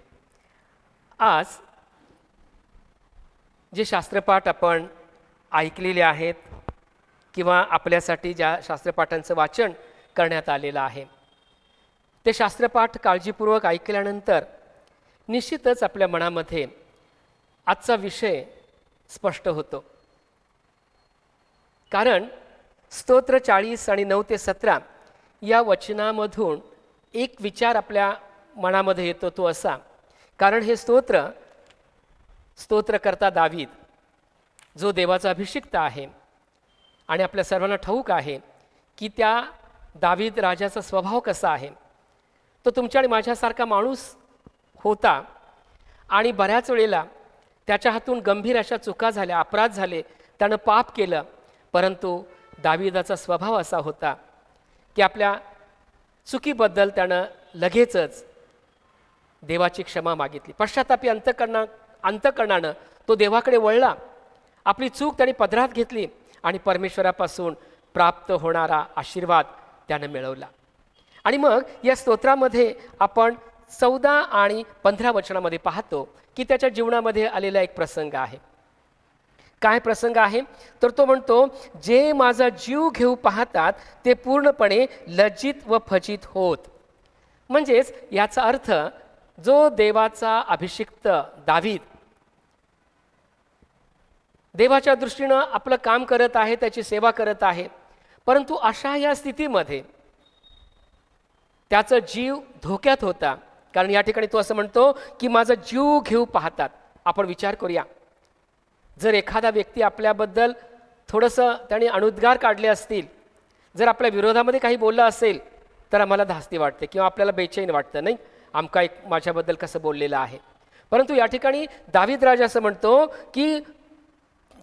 [SPEAKER 1] आज जे शास्त्रपाठ आपण ऐकलेले आहेत किंवा आपल्यासाठी ज्या शास्त्रपाठांचं वाचन करण्यात आलेलं आहे, ते शास्त्रपाठ काळजीपूर्वक ऐकल्यानंतर निश्चितच आपल्या मनामध्ये आजचा विषय स्पष्ट होतो. कारण स्तोत्र 40 आणि 9 ते 17 या वचनामधून एक विचार आपल्या मनामध्ये येतो, तो असा, कारण हे स्तोत्रकर्ता दावीद जो देवाचा अभिषिक्त आहे आणि आपल्या सर्वांना ठाऊक आहे की त्या दावीद राजाचा स्वभाव कसा आहे. तो तुमच्या आणि माझ्यासारखा माणूस होता आणि बऱ्याच वेळेला त्याच्या हातून गंभीर अशा चुका झाल्या, अपराध झाले, त्यानं पाप केलं. परंतु दाविदाचा स्वभाव असा होता की आपल्या चुकीबद्दल त्यानं लगेचच देवाची क्षमा मागितली. पश्चातापी अंतकरणानं तो देवाकडे वळला. आपली चूक त्याने पदरात घेतली आणि परमेश्वरापासून प्राप्त होणारा आशीर्वाद त्यानं मिळवला. आणि मग या स्तोत्रामध्ये आपण 14 आणि 15 वचनामध्ये पाहतो की त्याच्या जीवनामध्ये आलेला एक प्रसंग आहे. काय प्रसंग आहे? तर तो म्हणतो, जे माझा जीव घेऊ पाहतात ते पूर्णपणे लज्जित व फजित होत. म्हणजेच याचा अर्थ, जो देवाचा अभिषिक्त दावीद देवाच्या दृष्टीनं आपलं काम करत आहे, त्याची सेवा करत आहे, परंतु अशा या स्थितीमध्ये त्याचा जीव धोक्यात होता. कारण या ठिकाणी तो असं म्हणतो की माझा जीव घेऊ पाहतात. आपण विचार करूया, जर एखादा व्यक्ती आपल्याबद्दल थोडंसं त्याने अनुद्गार काढले असतील, जर आपल्या विरोधामध्ये काही बोललं असेल, तर आम्हाला धास्ती वाटते किंवा आपल्याला बेचैन वाटतं, नाही आमका एक माझ्याबद्दल कसं बोललेलं आहे. परंतु या ठिकाणी दावीद राजा असं म्हणतो की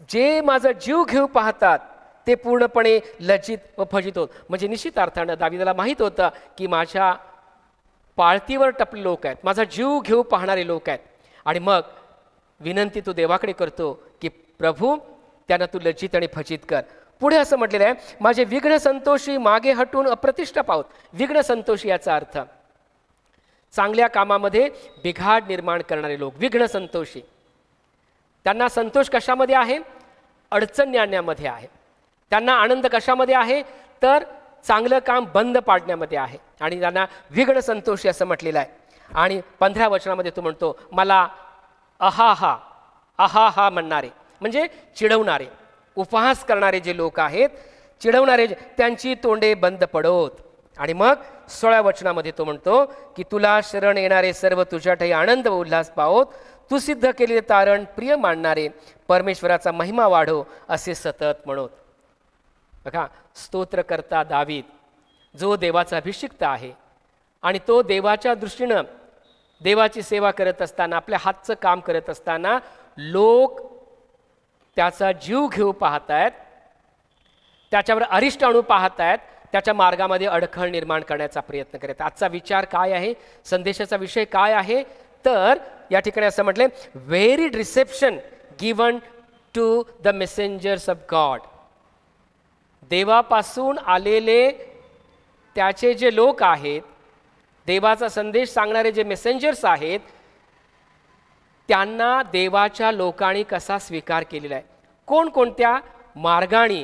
[SPEAKER 1] जे माझा जीव घेऊ पाहतात ते पूर्णपणे लज्जित व फजित होत. म्हणजे निश्चित अर्थानं दावीदाला माहीत होतं की माझ्या पाळतीवर टपले लोक आहेत, माझा जीव घेऊ पाहणारे लोक आहेत. आणि मग विनंती तो देवाकडे करतो की प्रभू, त्यांना तू लज्जित आणि फजित कर. पुढे असं म्हटलेलं आहे, माझे विघ्न संतोषी मागे हटून अप्रतिष्ठा पावत. विघ्न संतोषी याचा अर्थ चांगल्या कामामध्ये बिघाड निर्माण करणारे लोक, विघ्न संतोषी. त्यांना संतोष कशामध्ये आहे? अडचणी आणण्यामध्ये आहे. त्यांना आनंद कशामध्ये आहे? तर चांगलं काम बंद पाडण्यामध्ये आहे. आणि त्यांना विघ्न संतोषी असं म्हटलेलं आहे. आणि 15 वचनामध्ये तो म्हणतो, मला अहाहा अहाहा म्हणणारे, म्हणजे चिडवणारे, उपहास करणारे जे लोक आहेत, चिडवणारे, त्यांची तोंडे बंद पडोत. आणि मग 16 वचनामध्ये तो म्हणतो की तुला शरण येणारे सर्व तुझ्याठाई आनंद व उल्हास पावोत. तू सिद्ध केलेले तारण प्रिय मानणारे परमेश्वराचा महिमा वाढो असे सतत म्हणोत. बघा, स्तोत्रकर्ता दावीद जो देवाचा अभिषिक्त आहे आणि तो देवाच्या दृष्टीनं देवाची सेवा करत असताना, आपल्या हातचं काम करत असताना लोक त्याचा जीव घेऊ पाहत आहेत, त्याच्यावर अरिष्ट आणू पाहत आहेत, त्याच्या मार्गामध्ये अडखळ निर्माण करण्याचा प्रयत्न करत. आजचा विचार काय आहे? संदेशाचा विषय काय आहे? तर या ठिकाणी असं म्हटलंय, very reception given to the messengers of God. देवापासून आलेले त्याचे जे लोक आहेत, देवाचा संदेश सांगणारे जे मेसेंजर्स आहेत, त्यांना देवाच्या लोकांनी कसा स्वीकार केलेला आहे, कोणकोणत्या मार्गाने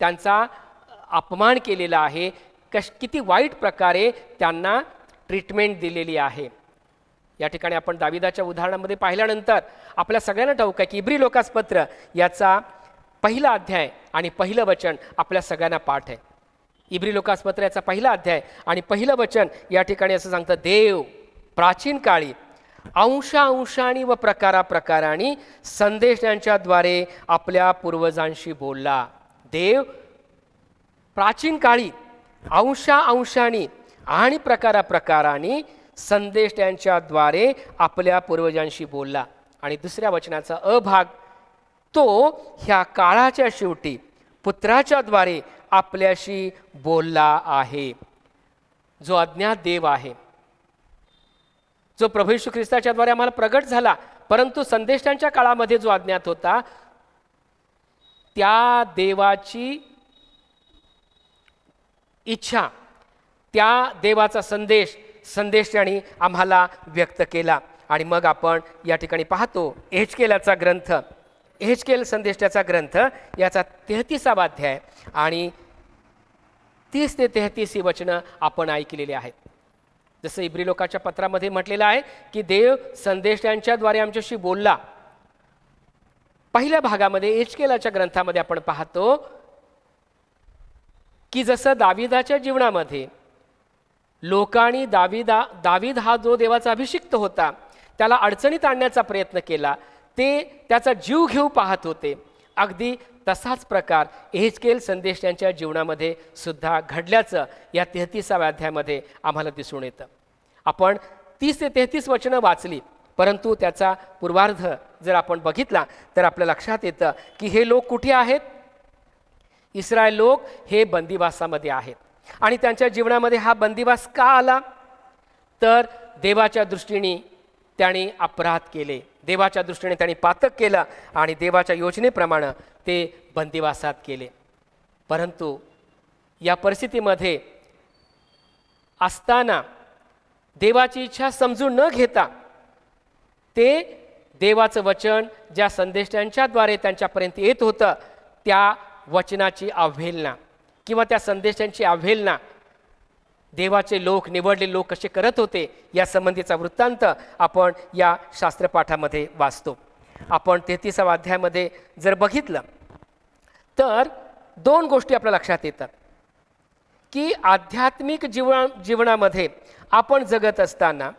[SPEAKER 1] त्यांचा अपमान केलेला आहे, किती वाईट प्रकारे त्यांना ट्रीटमेंट दिलेली आहे. या ठिकाणी आपण दाविदाच्या उदाहरणामध्ये पाहिल्यानंतर आपल्या सगळ्यांना ठाऊक आहे की इब्री लोकास पत्र याचा 1 अध्याय आणि 1 वचन आपल्या सगळ्यांना पाठ आहे. इब्री लोकास पत्र याचा 1 अध्याय आणि 1 वचन या ठिकाणी असं सांगतं, देव प्राचीन काळी अंशांनी व प्रकारांनी संदेशांच्याद्वारे आपल्या पूर्वजांशी बोलला. देव प्राचीन काळी अंशांनी आणि प्रकारांनी संदेश त्यांच्याद्वारे आपल्या पूर्वजांशी बोलला. आणि 2 वचनाचा अभाग, तो ह्या काळाच्या शेवटी पुत्राच्या द्वारे आपल्याशी बोलला आहे. जो अज्ञात देव आहे, जो प्रभू येशू ख्रिस्ताच्या द्वारे आम्हाला प्रगट झाला, परंतु संदेशांच्या काळामध्ये जो अज्ञात होता, त्या देवाची इच्छा, त्या देवाचा संदेश त्यांनी आम्हाला व्यक्त केला. आणि मग आपण या ठिकाणी पाहतो एहेजकेलाचा ग्रंथ, एहेजकेल संदेशाचा ग्रंथ याचा 33वा अध्याय आणि 30 ते 33 ही वचनं आपण ऐकलेली आहेत. जसं इब्री लोकाच्या पत्रामध्ये म्हटलेलं आहे की देव संदेशांच्याद्वारे आमच्याशी बोलला. पहिल्या भागामध्ये एहेजकेलाच्या ग्रंथामध्ये आपण पाहतो की जसं दाविदाच्या जीवनामध्ये लोकांनी दावीद हा जो देवाचा अभिषिक्त होता, त्याला अडचणीत आणण्याचा प्रयत्न केला, ते त्याचा जीव घेऊ पाहत होते. अगदी तसाच प्रकार एहेजकेल संदेश त्यांच्या जीवनामध्ये सुद्धा घडल्याचं या 33व्या अध्यायामध्ये आम्हाला दिसून येतं. आपण 30 ते 33 वचनं वाचली, परंतु त्याचा पूर्वार्ध जर आपण बघितला तर आपल्या लक्षात येतं की हे लोक कुठे आहेत? इस्रायल लोक हे बंदिवासामध्ये आहेत. आणि त्यांच्या जीवनामध्ये हा बंदिवास का आला? तर देवाच्या दृष्टीने त्यांनी अपराध केले, देवाच्या दृष्टीने त्यांनी पातक केलं आणि देवाच्या योजनेप्रमाणे ते बंदिवासात गेले. परंतु या परिस्थितीमध्ये असताना देवाची इच्छा समजून न घेता ते देवाचं वचन ज्या संदेशांच्याद्वारे त्यांच्यापर्यंत येत होतं त्या वचनाची अवहेलना किंवा त्या संदेशांची अवहेलना देवाचे लोक, निवडले लोक कसे करत होते या संबंधीचा वृत्तांत आपण या शास्त्रपाठामध्ये वाचतो. आपण 33व्या अध्यायामध्ये जर बघितलं तर 2 गोष्टी आपल्या लक्षात येतात की आध्यात्मिक जीवनामध्ये आपण जगत असताना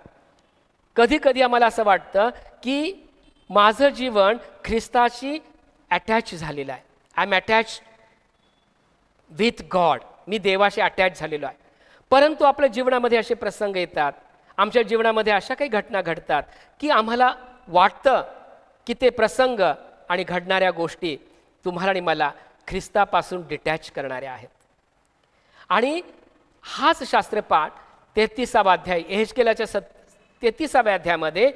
[SPEAKER 1] कधी कधी आम्हाला असं वाटतं की माझं जीवन ख्रिस्ताशी अटॅच झालेलं आहे. I am attach with God, मी देवाशी अटॅच झालेलो आहे. परंतु आपल्या जीवनामध्ये असे प्रसंग येतात, आमच्या जीवनामध्ये अशा काही घटना घडतात की आम्हाला वाटतं की ते प्रसंग आणि घडणाऱ्या गोष्टी तुम्हाला आणि मला ख्रिस्तापासून डिटॅच करणाऱ्या आहेत. आणि हाच शास्त्रपाठ 33वा अध्याय एहेजकेलाच्या 33व्या अध्यायामध्ये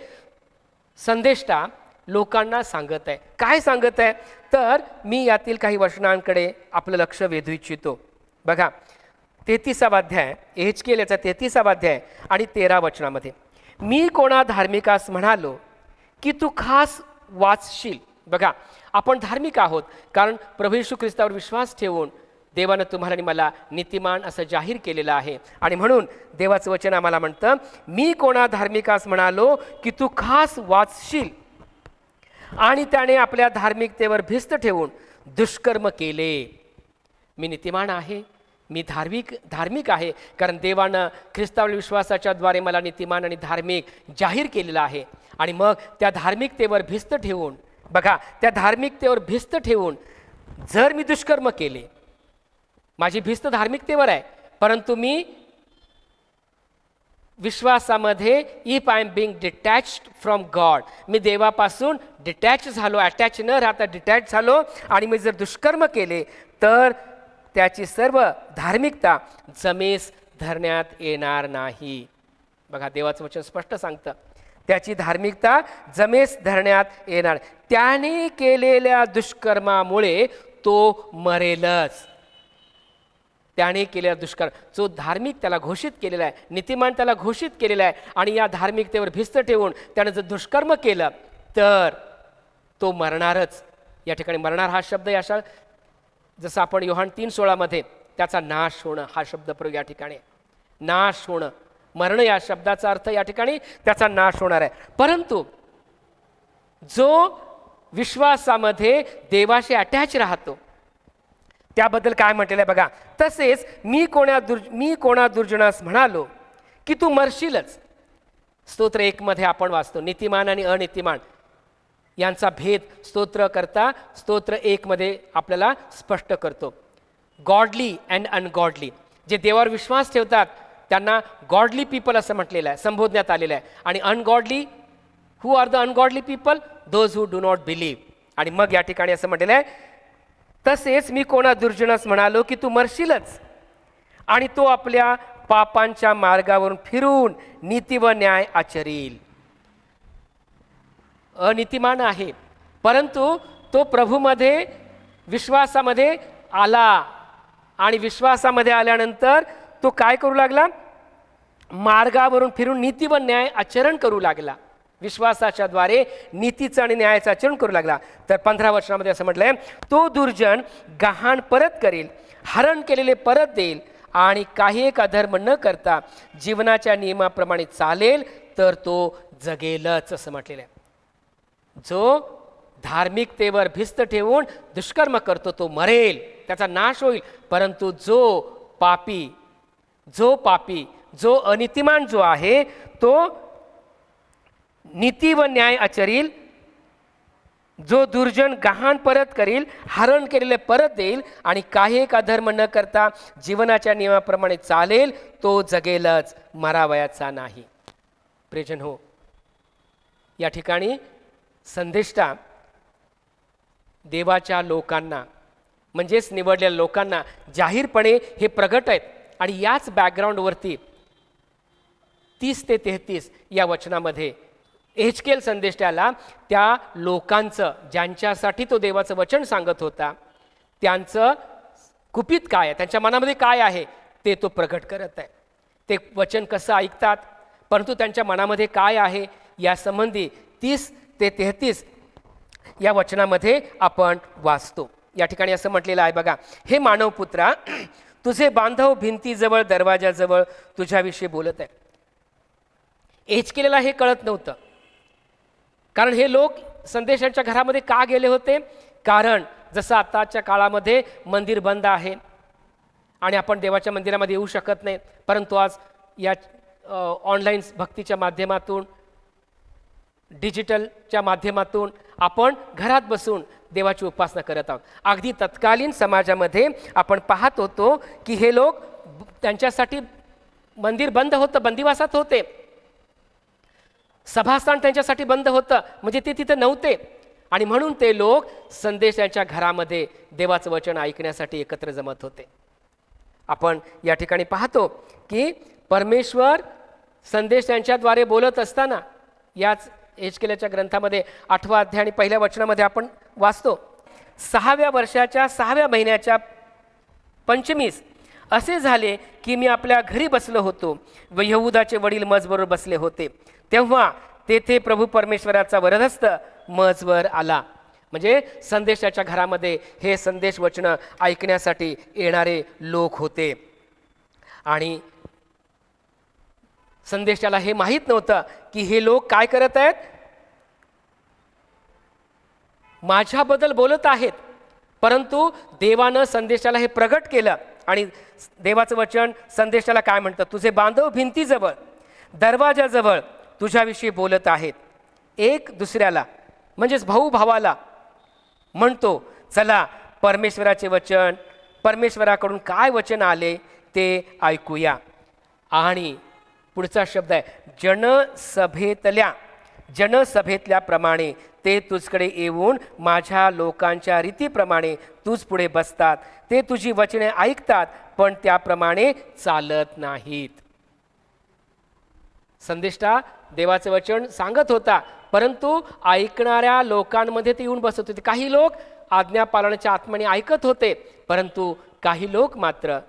[SPEAKER 1] संदेष्टा लोकांना सांगत आहे. काय सांगत आहे? तर मी यातील काही वचनांकडे आपलं लक्ष वेधू इच्छितो. बघा 33वा अध्याय एहेजकेलाचा 33वा अध्याय आणि 13 वचनामध्ये, मी कोणा धार्मिकास म्हणालो की तू खास वाचशील. बघा आपण धार्मिक आहोत कारण प्रभू येशू ख्रिस्तावर विश्वास ठेवून देवानं तुम्हाला आणि मला नीतिमान असं जाहीर केलेलं आहे. आणि म्हणून देवाचं वचन आम्हाला म्हणतं, मी कोणा धार्मिकास म्हणालो की तू खास वाचशील. आणि त्याने आपल्या धार्मिकतेवर भिस्त ठेवून दुष्कर्म केले. मी नीतिमान आहे, मी धार्मिक आहे कारण देवानं ख्रिस्तावर विश्वासाच्या द्वारे मला नीतिमान आणि धार्मिक जाहीर केलेलं आहे. आणि मग त्या धार्मिकतेवर भिस्त ठेवून, बघा त्या धार्मिकतेवर भिस्त ठेवून जर मी दुष्कर्म केले, माझी भिस्त धार्मिकतेवर आहे, परंतु मी विश्वासामध्ये if I am being detached from God, मी देवापासून डिटॅच झालो, अटॅच न राहता डिटॅच झालो आणि मी जर दुष्कर्म केले तर त्याची सर्व धार्मिकता जमेस धरण्यात येणार नाही. बघा देवाचं वचन स्पष्ट सांगतं, त्याची धार्मिकता जमेस धरण्यात येणार. त्याने केलेल्या दुष्कर्मामुळे तो मरेलच. त्याने केलेला दुष्कर्म, जो धार्मिक त्याला घोषित केलेला आहे, नीतिमान त्याला घोषित केलेला आहे आणि या धार्मिकतेवर भिस्त ठेवून त्यानं जर दुष्कर्म केलं तर तो मरणारच. या ठिकाणी मरणार हा शब्द अशा जसं आपण योहान 3:16 त्याचा नाश होणं हा शब्द प्रयोग या ठिकाणी, नाश होणं, मरण या शब्दाचा अर्थ या ठिकाणी त्याचा नाश होणार आहे. परंतु जो विश्वासामध्ये देवाशी अटॅच राहतो त्याबद्दल काय म्हटलेलं आहे बघा, तसेच मी कोणा दुर्जनास म्हणालो की तू मरशीलच. स्तोत्र 1 आपण वाचतो नीतिमान आणि अनितिमान यांचा भेद स्तोत्रकर्ता स्तोत्र 1 आपल्याला स्पष्ट करतो. गॉडली अँड अनगॉडली, जे देवावर विश्वास ठेवतात त्यांना गॉडली पीपल असं म्हटलेलं आहे, संबोधण्यात आलेलं आहे. आणि ungodly, who are the ungodly people? Those who do not believe. आणि मग या ठिकाणी असं म्हटलेलं आहे, तसेच मी कोणा दुर्जनास म्हणालो की तू मरशीलच आणि तो आपल्या पापांच्या मार्गावरून फिरून नीती व न्याय आचरील. अनितिमान आहे परंतु तो प्रभूमध्ये विश्वासामध्ये आला आणि विश्वासामध्ये आल्यानंतर तो काय करू लागला? मार्गावरून फिरून नीती व न्याय आचरण करू लागला. विश्वासाच्या द्वारे नीतीचं आणि न्यायाचं आचरण करू लागला. तर 15 वचनामध्ये असं म्हटलंय, तो दुर्जन गहाण परत करेल, हरण केलेले परत देईल आणि काही एक अधर्म न करता जीवनाच्या नियमाप्रमाणे चालेल तर तो जगेलच असं म्हटलेलं आहे. जो धार्मिकतेवर भिस्त ठेवून दुष्कर्म करतो तो मरेल, त्याचा नाश होईल. परंतु जो पापी जो अनितिमान जो आहे तो नीती व न्याय आचरील. जो दुर्जन गहाण परत करील, हरण केलेले परत देईल आणि काही एक अधर्म न करता जीवनाच्या नियमाप्रमाणे चालेल तो जगेलच, मरावयाचा नाही. प्रियजन हो, या ठिकाणी संदेष्टा देवाच्या लोकांना म्हणजेच निवडलेल्या लोकांना जाहीरपणे हे प्रगट आहेत. आणि याच बॅकग्राऊंडवरती 30 ते 33 या वचनामध्ये एचकेल संदेष्टाला त्या लोकांचं ज्यांच्यासाठी तो देवाचं वचन सांगत होता त्यांचं कुपित काय आहे, त्यांच्या मनामध्ये काय आहे ते तो प्रगट करत आहे. ते वचन कसं ऐकतात, परंतु त्यांच्या मनामध्ये काय आहे यासंबंधी 30 ते 33 या वचनामध्ये आपण वाचतो. या ठिकाणी असं म्हटलेलं आहे बघा, हे मानवपुत्रा, तुझे बांधव भिंतीजवळ दरवाजाजवळ तुझ्याविषयी बोलत आहे. एचकेलला हे कळत नव्हतं, कारण हे लोक संदेशांच्या घरामध्ये का गेले होते. कारण जसं आताच्या काळामध्ये मंदिर बंद आहे आणि आपण देवाच्या मंदिरामध्ये येऊ शकत नाही, परंतु आज या ऑनलाईन भक्तीच्या माध्यमातून डिजिटलच्या माध्यमातून आपण घरात बसून देवाची उपासना करत आहोत. अगदी तत्कालीन समाजामध्ये आपण पाहत होतो की हे लोक त्यांच्यासाठी मंदिर बंद होतं, बंदिवासात होते, सभास्थान त्यांच्यासाठी बंद होतं, म्हणजे ते तिथं नव्हते. आणि म्हणून ते लोक संदेशांच्या घरामध्ये देवाचं वचन ऐकण्यासाठी एकत्र जमत होते. आपण या ठिकाणी पाहतो की परमेश्वर संदेश त्यांच्याद्वारे बोलत असताना याच एचकेलच्या ग्रंथामध्ये 8वा अध्याय आणि 1ल्या वचनामध्ये आपण वाचतो, 6व्या वर्षाच्या 6व्या महिन्याच्या पंचमीस असे झाले की मी आपल्या घरी बसलो होतो व यहूदाचे वडील मजबरोबर बसले होते. तेव्हा तेथे प्रभू परमेश्वराचा वरदहस्त मजवर आला. म्हणजे संदेशाच्या घरामध्ये हे संदेश वचन ऐकण्यासाठी येणारे लोक होते. आणि संदेशाला हे माहीत नव्हतं की हे लोक काय करत आहेत, माझ्याबद्दल बोलत आहेत. परंतु देवानं संदेशाला हे प्रगट केलं आणि देवाचं वचन संदेशाला काय म्हणतं, तुझे बांधव भिंतीजवळ दरवाजाजवळ तुझ्याविषयी बोलत आहेत. एक दुसऱ्याला म्हणजेच भाऊ भावाला म्हणतो, चला परमेश्वराचे वचन, परमेश्वराकडून काय वचन आले ते ऐकूया. आणि पुढचा शब्द आहे, जनसभेतल्या प्रमाणे ते तुझकडे येऊन माझ्या लोकांच्या रीतीप्रमाणे तुझ पुढे बसतात. ते तुझी वचने ऐकतात पण त्याप्रमाणे चालत नाहीत. संदेष्टा देवाचं वचन सांगत होता, परंतु ऐकणाऱ्या लोकांमध्ये ते येऊन बसत होते. काही लोक आज्ञापालनाच्या आत्म्याने ऐकत होते, परंतु काही लोक मात्र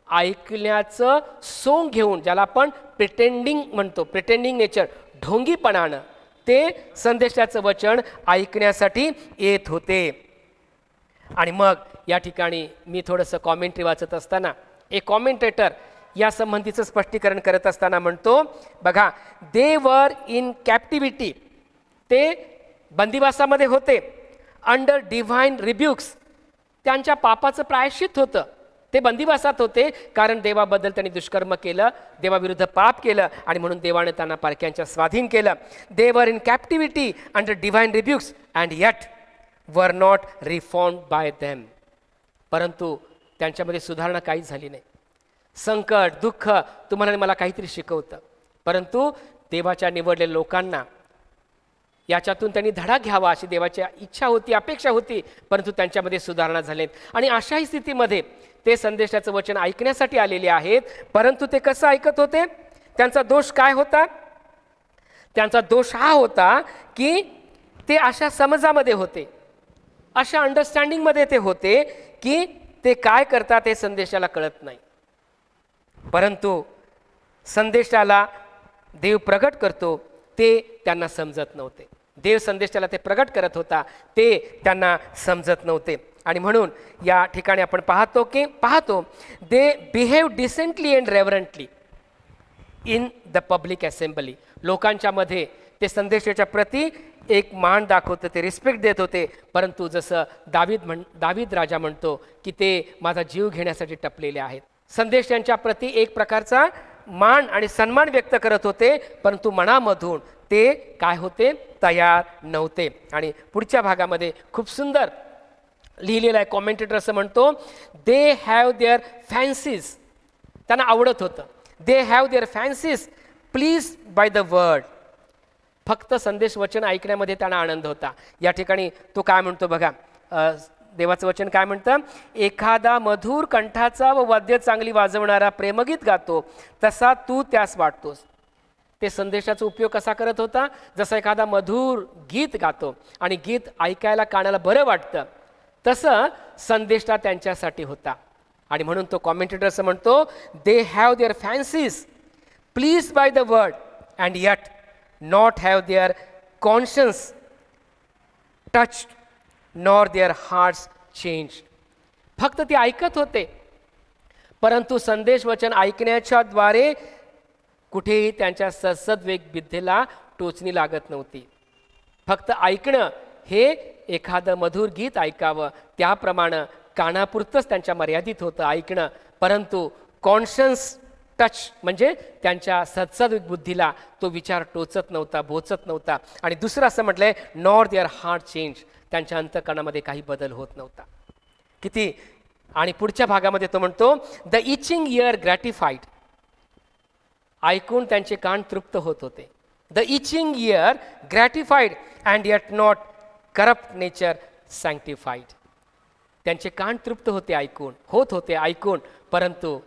[SPEAKER 1] ऐकण्याचं सोंग घेऊन, ज्याला आपण प्रिटेंडिंग नेचर, ढोंगीपणानं ते संदेशाचं वचन ऐकण्यासाठी येत होते. आणि मग या ठिकाणी मी थोडंसं कॉमेंट्री वाचत असताना एक कॉमेंटेटर या संबंधीचं स्पष्टीकरण करत असताना म्हणतो, बघा, दे वर इन कॅप्टिव्हिटी, ते बंदिवासामध्ये होते, अंडर डिव्हाइन रिब्युक्स, त्यांच्या पापाचं प्रायश्चित होतं. ते बंदिवासात होते कारण देवाबद्दल त्यांनी दुष्कर्म केलं, देवाविरुद्ध पाप केलं आणि म्हणून देवाने त्यांना पारक्यांच्या स्वाधीन केलं. They were in captivity under divine rebukes and yet were not reformed by them. परंतु त्यांच्यामध्ये सुधारणा काहीच झाली नाही. संकट, दुःख तुम्हाला मला काहीतरी शिकवतं, परंतु देवाच्या निवडलेल्या लोकांना याच्यातून त्यांनी धडा घ्यावा अशी देवाची इच्छा होती, अपेक्षा होती, परंतु त्यांच्यामध्ये सुधारणा झाली. आणि अशाही स्थितीमध्ये ते संदेशाचं वचन ऐकण्यासाठी आलेले आहेत, परंतु ते कसं ऐकत होते, त्यांचा दोष काय होता. त्यांचा दोष हा होता की ते अशा समजामध्ये होते, अशा अंडरस्टँडिंगमध्ये ते होते की ते काय करतात हे संदेशाला कळत नाही. परंतु संदेशाला देव प्रगट करतो ते त्यांना समजत नव्हते. देव संदेशाला ते प्रगट करत होता ते त्यांना समजत नव्हते. आणि म्हणून या ठिकाणी आपण पाहतो they behave decently and reverently in the public assembly. लोकांच्या मध्ये ते संदेशाच्या प्रती एक मान दाखवत होते, रिस्पेक्ट देत होते, परंतु जसं दावीद राजा म्हणतो की ते माझा जीव घेण्यासाठी टपलेले आहेत. संदेश त्यांच्या प्रती एक प्रकारचा मान आणि सन्मान व्यक्त करत होते, परंतु मनामधून ते काय होते, तयार नव्हते. आणि पुढच्या भागामध्ये खूप सुंदर लिहिलेलं आहे, कॉमेंटेटर असं म्हणतो, दे हॅव देअर फॅन्सीज, त्यांना आवडत होतं, दे have their fancies please by the word, फक्त संदेश वचन ऐकण्यामध्ये त्यांना आनंद होता. या ठिकाणी तो काय म्हणतो बघा, देवाचं वचन काय म्हणतं, एखादा मधुर कंठाचा व वाद्य चांगली वाजवणारा प्रेमगीत गातो तसा तू त्यास वाटतोस. ते संदेशाचा उपयोग कसा करत होता, जसा एखादा मधुर गीत गातो आणि गीत ऐकायला कानाला बरं वाटतं, तसं संदेशा त्यांच्यासाठी होता. आणि म्हणून तो कॉमेंटेटर असं म्हणतो, they have their fancies please by the word and yet not have their consciences touched nor their hearts change. फक्त ते ऐकत होते, परंतु संदेश वचन ऐकण्याच्या द्वारे कुठेही त्यांच्या सद्सद्वेग विद्येला टोचणी लागत नव्हती. फक्त ऐकणं हे एखादं मधुर गीत ऐकावं त्याप्रमाणे कानापुरतंच त्यांच्या मर्यादित होतं ऐकणं, परंतु कॉन्शन्स टच म्हणजे त्यांच्या सद्सद्वेग बुद्धीला तो विचार टोचत नव्हता, बोचत नव्हता. आणि दुसरं असं म्हटलंय, नॉर देअर हार्ट चेंज, त्यांच्या अंतःकरणामध्ये काही बदल होत नव्हता. किती. आणि पुढच्या भागामध्ये तो म्हणतो, द इचिंग इयर ग्रॅटिफाईड, ऐकून त्यांचे कान तृप्त होत होते. The itching ear gratified and yet not corrupt nature sanctified. त्यांचे कान तृप्त होते ऐकून, होत होते ऐकून, परंतु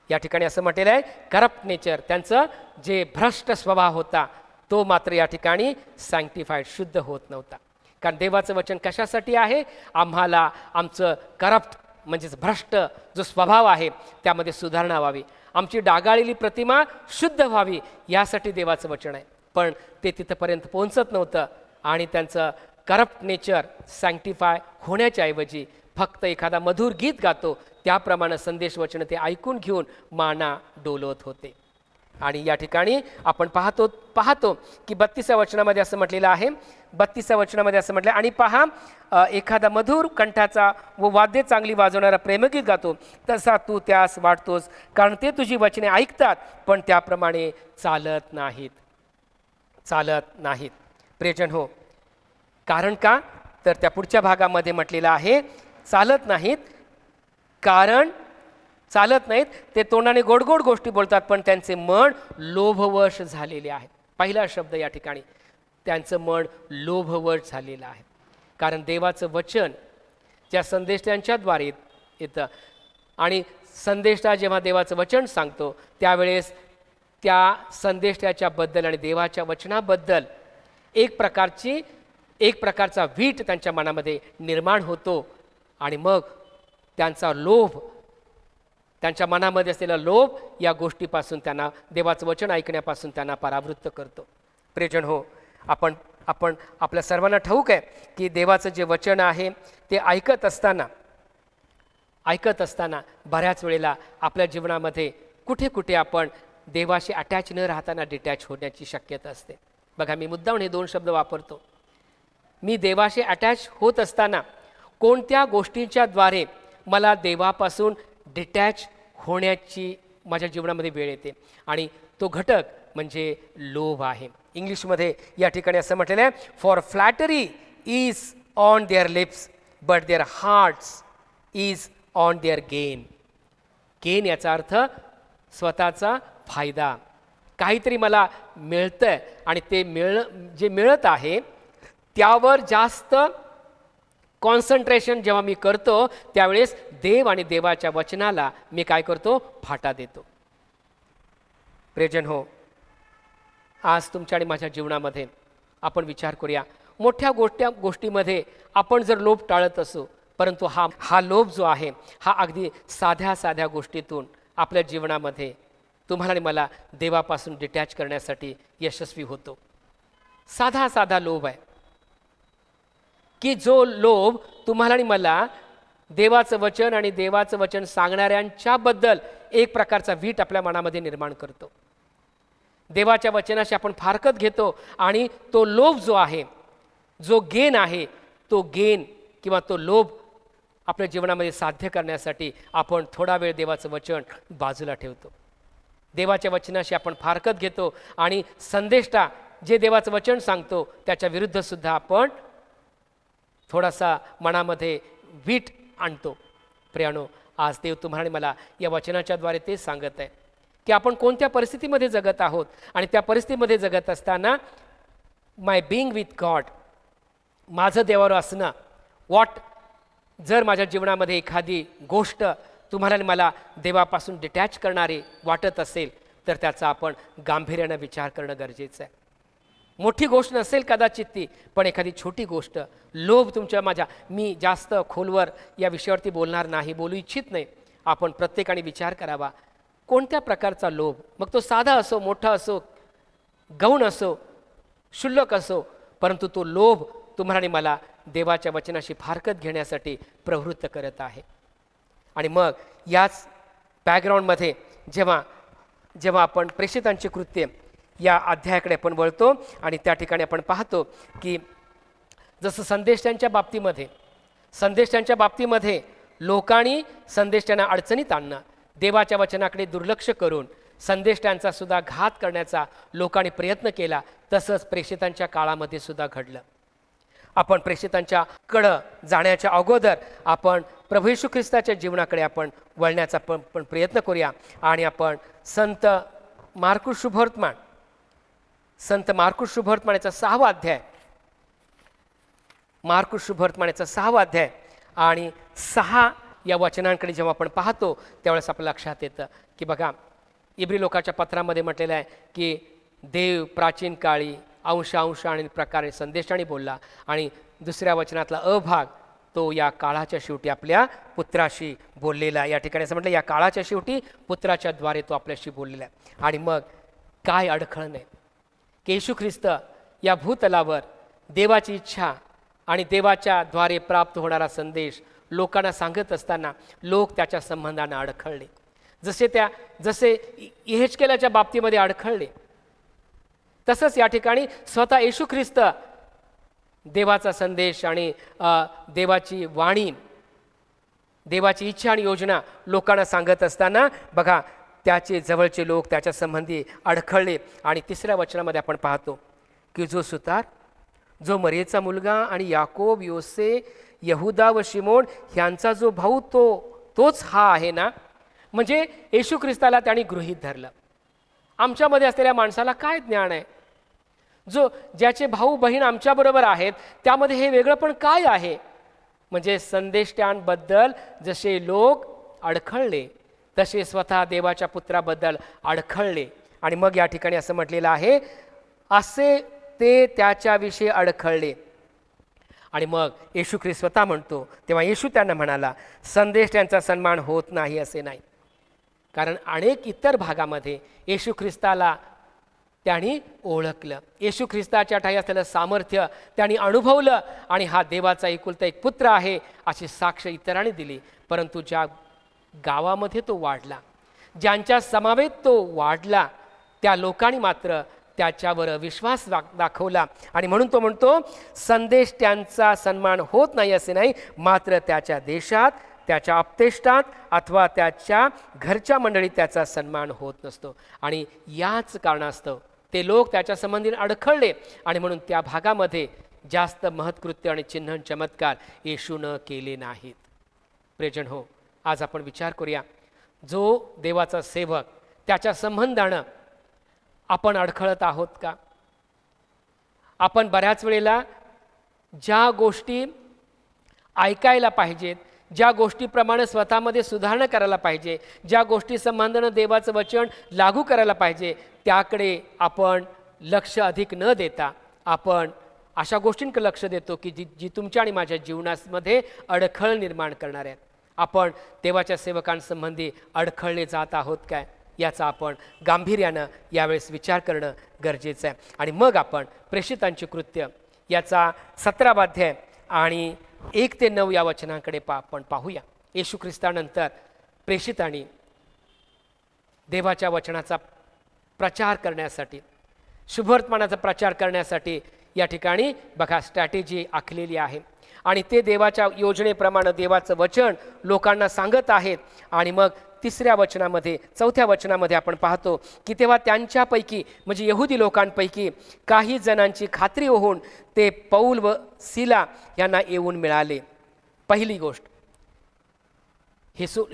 [SPEAKER 1] या ठिकाणी असं म्हटलेलं आहे, करप्ट नेचर, त्यांचं जे भ्रष्ट स्वभाव होता तो मात्र या ठिकाणी सँक्टिफाईड, शुद्ध होत नव्हता. कारण देवाचं वचन कशासाठी आहे, आम्हाला आमचं करप्ट म्हणजेच भ्रष्ट जो स्वभाव आहे त्यामध्ये सुधारणा व्हावी, आमची डागाळलेली प्रतिमा शुद्ध व्हावी, यासाठी देवाचं वचन आहे. पण ते तिथंपर्यंत पोहोचत नव्हतं आणि त्यांचं करप्ट नेचर सँक्टिफाय होण्याच्या ऐवजी फक्त एखादा मधुर गीत गातो त्याप्रमाणे संदेश वचन ते ऐकून घेऊन माना डोलवत होते. आणि या ठिकाणी आपण पाहतो की 32व्या वचनामध्ये असं म्हटलेलं आहे, 32व्या वचनामध्ये असं म्हटलं, आणि पहा एखादा मधुर कंठाचा व वाद्य चांगली वाजवणारा प्रेमगीत गातो तसा तू त्यास वाटतोस, कारण ते तुझी वचने ऐकतात पण त्याप्रमाणे चालत नाहीत. प्रियजन हो, कारण का, तर त्या पुढच्या भागामध्ये म्हटलेलं आहे, चालत नाहीत ते तोंडाने गोड गोष्टी बोलतात पण त्यांचे मन लोभवश झालेले आहे. पहिला शब्द या ठिकाणी, त्यांचं मन लोभवश झालेलं आहे. कारण देवाचं वचन ज्या संदेशांच्याद्वारे येतं आणि संदेशा जेव्हा देवाचं वचन सांगतो त्यावेळेस त्या संदेशाच्या बद्दल आणि देवाच्या वचनाबद्दल एक प्रकारचा वीट त्यांच्या मनामध्ये निर्माण होतो आणि मग त्यांचा लोभ, त्यांच्या मनामध्ये असलेला लोभ या गोष्टीपासून त्यांना, देवाचं वचन ऐकण्यापासून त्यांना परावृत्त करतो. प्रियजन हो, आपण आपल्या सर्वांना ठाऊक आहे की देवाचं जे वचन आहे ते ऐकत असताना बऱ्याच वेळेला आपल्या जीवनामध्ये कुठे आपण देवाशी अटॅच न राहताना डिटॅच होण्याची शक्यता असते. बघा, मी मुद्दाम हे 2 शब्द वापरतो. मी देवाशी अटॅच होत असताना कोणत्या गोष्टींच्या द्वारे मला देवापासून डिटॅच होण्याची माझ्या जीवनामध्ये वेळ येते, आणि तो घटक म्हणजे लोभ आहे. इंग्लिशमध्ये या ठिकाणी असं म्हटलेलं आहे, for flattery is on their lips but their hearts is on their gain. Gain याचा अर्थ स्वतःचा फायदा, काहीतरी मला मिळतं आणि ते जे मिळत आहे त्यावर जास्त कॉन्सन्ट्रेशन जेव्हा मी करतो त्यावेळेस देव आणि देवाच्या वचनाला मी काय करतो, फाटा देतो. प्रियजन हो, आज तुमच्या आणि माझ्या जीवनामध्ये आपण विचार करूया, मोठ्या गोष्टीमध्ये आपण जर लोभ टाळत असू, परंतु हा लोभ जो आहे हा अगदी साध्या गोष्टीतून आपल्या जीवनामध्ये तुम्हाला आणि मला देवापासून डिटॅच करण्यासाठी यशस्वी होतो. साधा लोभ आहे की जो लोभ तुम्हाला आणि मला देवाचं वचन आणि देवाचं वचन सांगणाऱ्यांच्याबद्दल एक प्रकारचा वीट आपल्या मनामध्ये निर्माण करतो. देवाच्या वचनाशी आपण फारकत घेतो आणि तो लोभ जो आहे, जो गेन आहे, तो गेन किंवा तो लोभ आपल्या जीवनामध्ये साध्य करण्यासाठी आपण थोडा वेळ देवाचं वचन बाजूला ठेवतो. देवाच्या वचनाशी आपण फारकत घेतो आणि संदेष्टा जे देवाचं वचन सांगतो त्याच्या विरुद्ध सुद्धा आपण थोडासा मनामध्ये वीट आणतो. प्रियानो, आज देव तुम्हाला आणि मला या वचनाच्याद्वारे तेच सांगत आहे की आपण कोणत्या परिस्थितीमध्ये जगत आहोत आणि त्या परिस्थितीमध्ये जगत असताना माय बिंग विथ गॉड, माझं देवावर असणं. जर माझ्या जीवनामध्ये एखादी गोष्ट तुम्हाला आणि मला देवापासून डिटॅच करणारी वाटत असेल तर त्याचा आपण गांभीर्यानं विचार करणं गरजेचं आहे. मोठी गोष्ट नसेल कदाचित ती, पण एखादी छोटी गोष्ट, लोभ मी जास्त खोलवर या विषयावरती बोलणार नाही, बोलू इच्छित नाही. आपण प्रत्येकाने विचार करावा कोणत्या प्रकारचा लोभ, मग तो साधा असो, मोठा असो, गौण असो, क्षुल्लक असो, परंतु तो लोभ तुम्हाला आणि मला देवाच्या वचनाशी फारकत घेण्यासाठी प्रवृत्त करत आहे. आणि मग याच बॅकग्राऊंडमध्ये जेव्हा आपण प्रेषितांची कृत्ये या अध्यायाकडे आपण वळतो आणि त्या ठिकाणी आपण पाहतो की जसं संदेशांच्या बाबतीमध्ये लोकांनी संदेशांना अडचणीत आणणं, देवाच्या वचनाकडे दुर्लक्ष करून संदेशांचा सुद्धा घात करण्याचा लोकांनी प्रयत्न केला, तसंच प्रेषितांच्या काळामध्ये सुद्धा घडलं. आपण प्रेषितांच्या कडं जाण्याच्या अगोदर आपण प्रभू येशू ख्रिस्ताच्या जीवनाकडे आपण वळण्याचा पण प्रयत्न करूया. आणि आपण संत मार्कुस शुभवर्तमानाचा 6वा अध्याय, मार्कुस शुभवर्तमानाचा 6वा अध्याय आणि 6 या वचनांकडे जेव्हा आपण पाहतो त्यावेळेस आपल्या लक्षात येतं की बघा, इब्री लोकाच्या पत्रामध्ये म्हटलेलं आहे की देव प्राचीन काळी अंश आणि प्रकारे संदेशाने बोलला, आणि दुसऱ्या वचनातला अभाग तो या काळाच्या शेवटी आपल्या पुत्राशी बोललेला. या ठिकाणी असं म्हटलं, या काळाच्या शेवटी पुत्राच्या द्वारे तो आपल्याशी बोललेला आहे. आणि मग काय अडखळ नाही की येशू ख्रिस्त या भूतलावर देवाची इच्छा आणि देवाच्या द्वारे प्राप्त होणारा संदेश लोकांना सांगत असताना लोक त्याच्या संबंधानं अडखळले. जसे यहेजकेलाच्या बाबतीमध्ये अडखळले, तसंच या ठिकाणी स्वतः येशू ख्रिस्त देवाचा संदेश आणि देवाची वाणी, देवाची इच्छा आणि योजना लोकांना सांगत असताना बघा त्याचे जवळचे लोक त्याच्या संबंधी अडखळले. आणि 3ऱ्या वचनामध्ये आपण पाहतो की जो सुतार, जो मरियेचा मुलगा आणि याकोब, योसे, यहुदा व शिमोन ह्यांचा जो भाऊ तोच हा आहे ना. म्हणजे येशू ख्रिस्ताला त्यांनी गृहीत धरलं. आमच्यामध्ये असलेल्या माणसाला काय ज्ञान आहे, ज्याचे भाऊ बहीण आमच्याबरोबर आहेत त्यामध्ये हे वेगळं पण काय आहे. म्हणजे संदेष्टांबद्दल जसे लोक अडखळले तसे स्वतः देवाच्या पुत्राबद्दल अडखळले. आणि मग या ठिकाणी असं म्हटलेलं आहे, असे ते त्याच्याविषयी अडखळले. आणि मग येशू ख्रिस्त स्वतः म्हणतो, तेव्हा येशू त्यांना म्हणाला, संदेश त्यांचा सन्मान होत नाही असे नाही. कारण अनेक इतर भागामध्ये येशू ख्रिस्ताला त्यांनी ओळखलं, येशू ख्रिस्ताच्या ठाई असलेलं सामर्थ्य त्यांनी अनुभवलं आणि हा देवाचा एकुलता एक पुत्र आहे अशी साक्ष इतरांनी दिली. परंतु ज्या गावामध्ये तो वाढला, ज्यांच्या समवेत तो वाढला, त्या लोकांनी मात्र त्याच्यावर विश्वास दाखवला. आणि म्हणून तो म्हणतो, संदेश त्यांचा सन्मान होत नाही असे नाही, मात्र त्याच्या देशात, त्याच्या आपतेष्टात अथवा त्याच्या घरच्या मंडळीत त्याचा सन्मान होत नसतो. आणि याच कारणास्तव ते लोक त्याच्या संबंधी अडखळले आणि म्हणून त्या भागामध्ये जास्त महत्कृत्य आणि चिन्ह चमत्कार येशूनं केले नाहीत. प्रियजन हो, आज आपण विचार करूया, जो देवाचा सेवक त्याच्या संबंधानं आपण अडखळत आहोत का? आपण बऱ्याच वेळेला ज्या गोष्टी ऐकायला पाहिजेत, ज्या गोष्टीप्रमाणे स्वतःमध्ये सुधारणा करायला पाहिजे, ज्या गोष्टी संबंधानं देवाचं वचन लागू करायला पाहिजे, त्याकडे आपण लक्ष अधिक न देता आपण अशा गोष्टींकडे लक्ष देतो की जी तुमच्या आणि माझ्या जीवनामध्ये अडखळ निर्माण करणार आहेत. आपण देवाच्या सेवकांसंबंधी अडखळले जात आहोत काय, याचा आपण गांभीर्यानं यावेळेस विचार करणं गरजेचं आहे. आणि मग आपण प्रेषितांची कृत्य याचा 17वा अध्याय आणि 1 ते 9 या वचनांकडे आपण पाहूया. येशू ख्रिस्तानंतर प्रेषितांनी देवाच्या वचनाचा प्रचार करण्यासाठी, शुभवर्तमानाचा प्रचार करण्यासाठी या ठिकाणी बघा स्ट्रॅटेजी आखलेली आहे. आणि ते देवाच्या योजनेप्रमाणे देवाचं वचन लोकांना सांगत आहेत. आणि मग 3ऱ्या वचनामध्ये, 4थ्या वचनामध्ये आपण पाहतो की तेव्हा त्यांच्यापैकी म्हणजे यहुदी लोकांपैकी काही जणांची खात्री होऊन ते पौल व सिला यांना येऊन मिळाले. पहिली गोष्ट,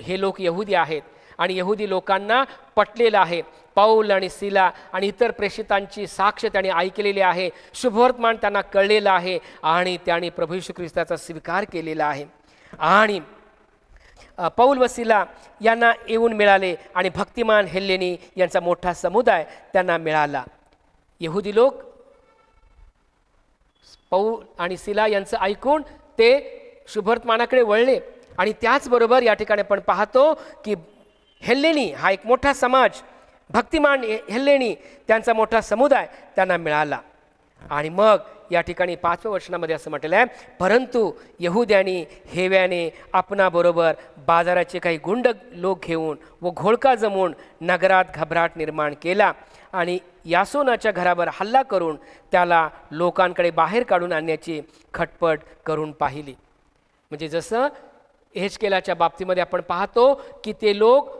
[SPEAKER 1] हे लोक यहुदी आहेत आणि यहुदी लोकांना पटलेलं आहे. पौल आणि सिला आणि इतर प्रेषितांची साक्ष त्यांनी ऐकलेली आहे. शुभवर्तमान त्यांना कळलेलं आहे आणि त्यांनी प्रभू येशू ख्रिस्ताचा स्वीकार केलेला आहे. आणि पौल व सिला यांना येऊन मिळाले आणि भक्तिमान हेल्लेनी यांचा मोठा समुदाय त्यांना मिळाला. यहुदी लोक पौल आणि सिला यांचं ऐकून ते शुभवर्तमानाकडे वळले. आणि त्याचबरोबर या ठिकाणी आपण पाहतो की हेल्लेनी हा एक मोठा समाज, भक्तिमान हेल्लेनी त्यांचा मोठा समुदाय त्यांना मिळाला. आणि मग या ठिकाणी 5व्या वचनामध्ये असं म्हटलेलं आहे, परंतु यहुद्यांनी हेव्याने आपणाबरोबर बाजाराचे काही गुंड लोक घेऊन व घोळका जमवून नगरात घबराट निर्माण केला आणि यासोनाच्या घरावर हल्ला करून त्याला लोकांकडे बाहेर काढून आणण्याची खटपट करून पाहिली. म्हणजे जसं एहेजकेलाच्या बाबतीमध्ये आपण पाहतो की ते लोक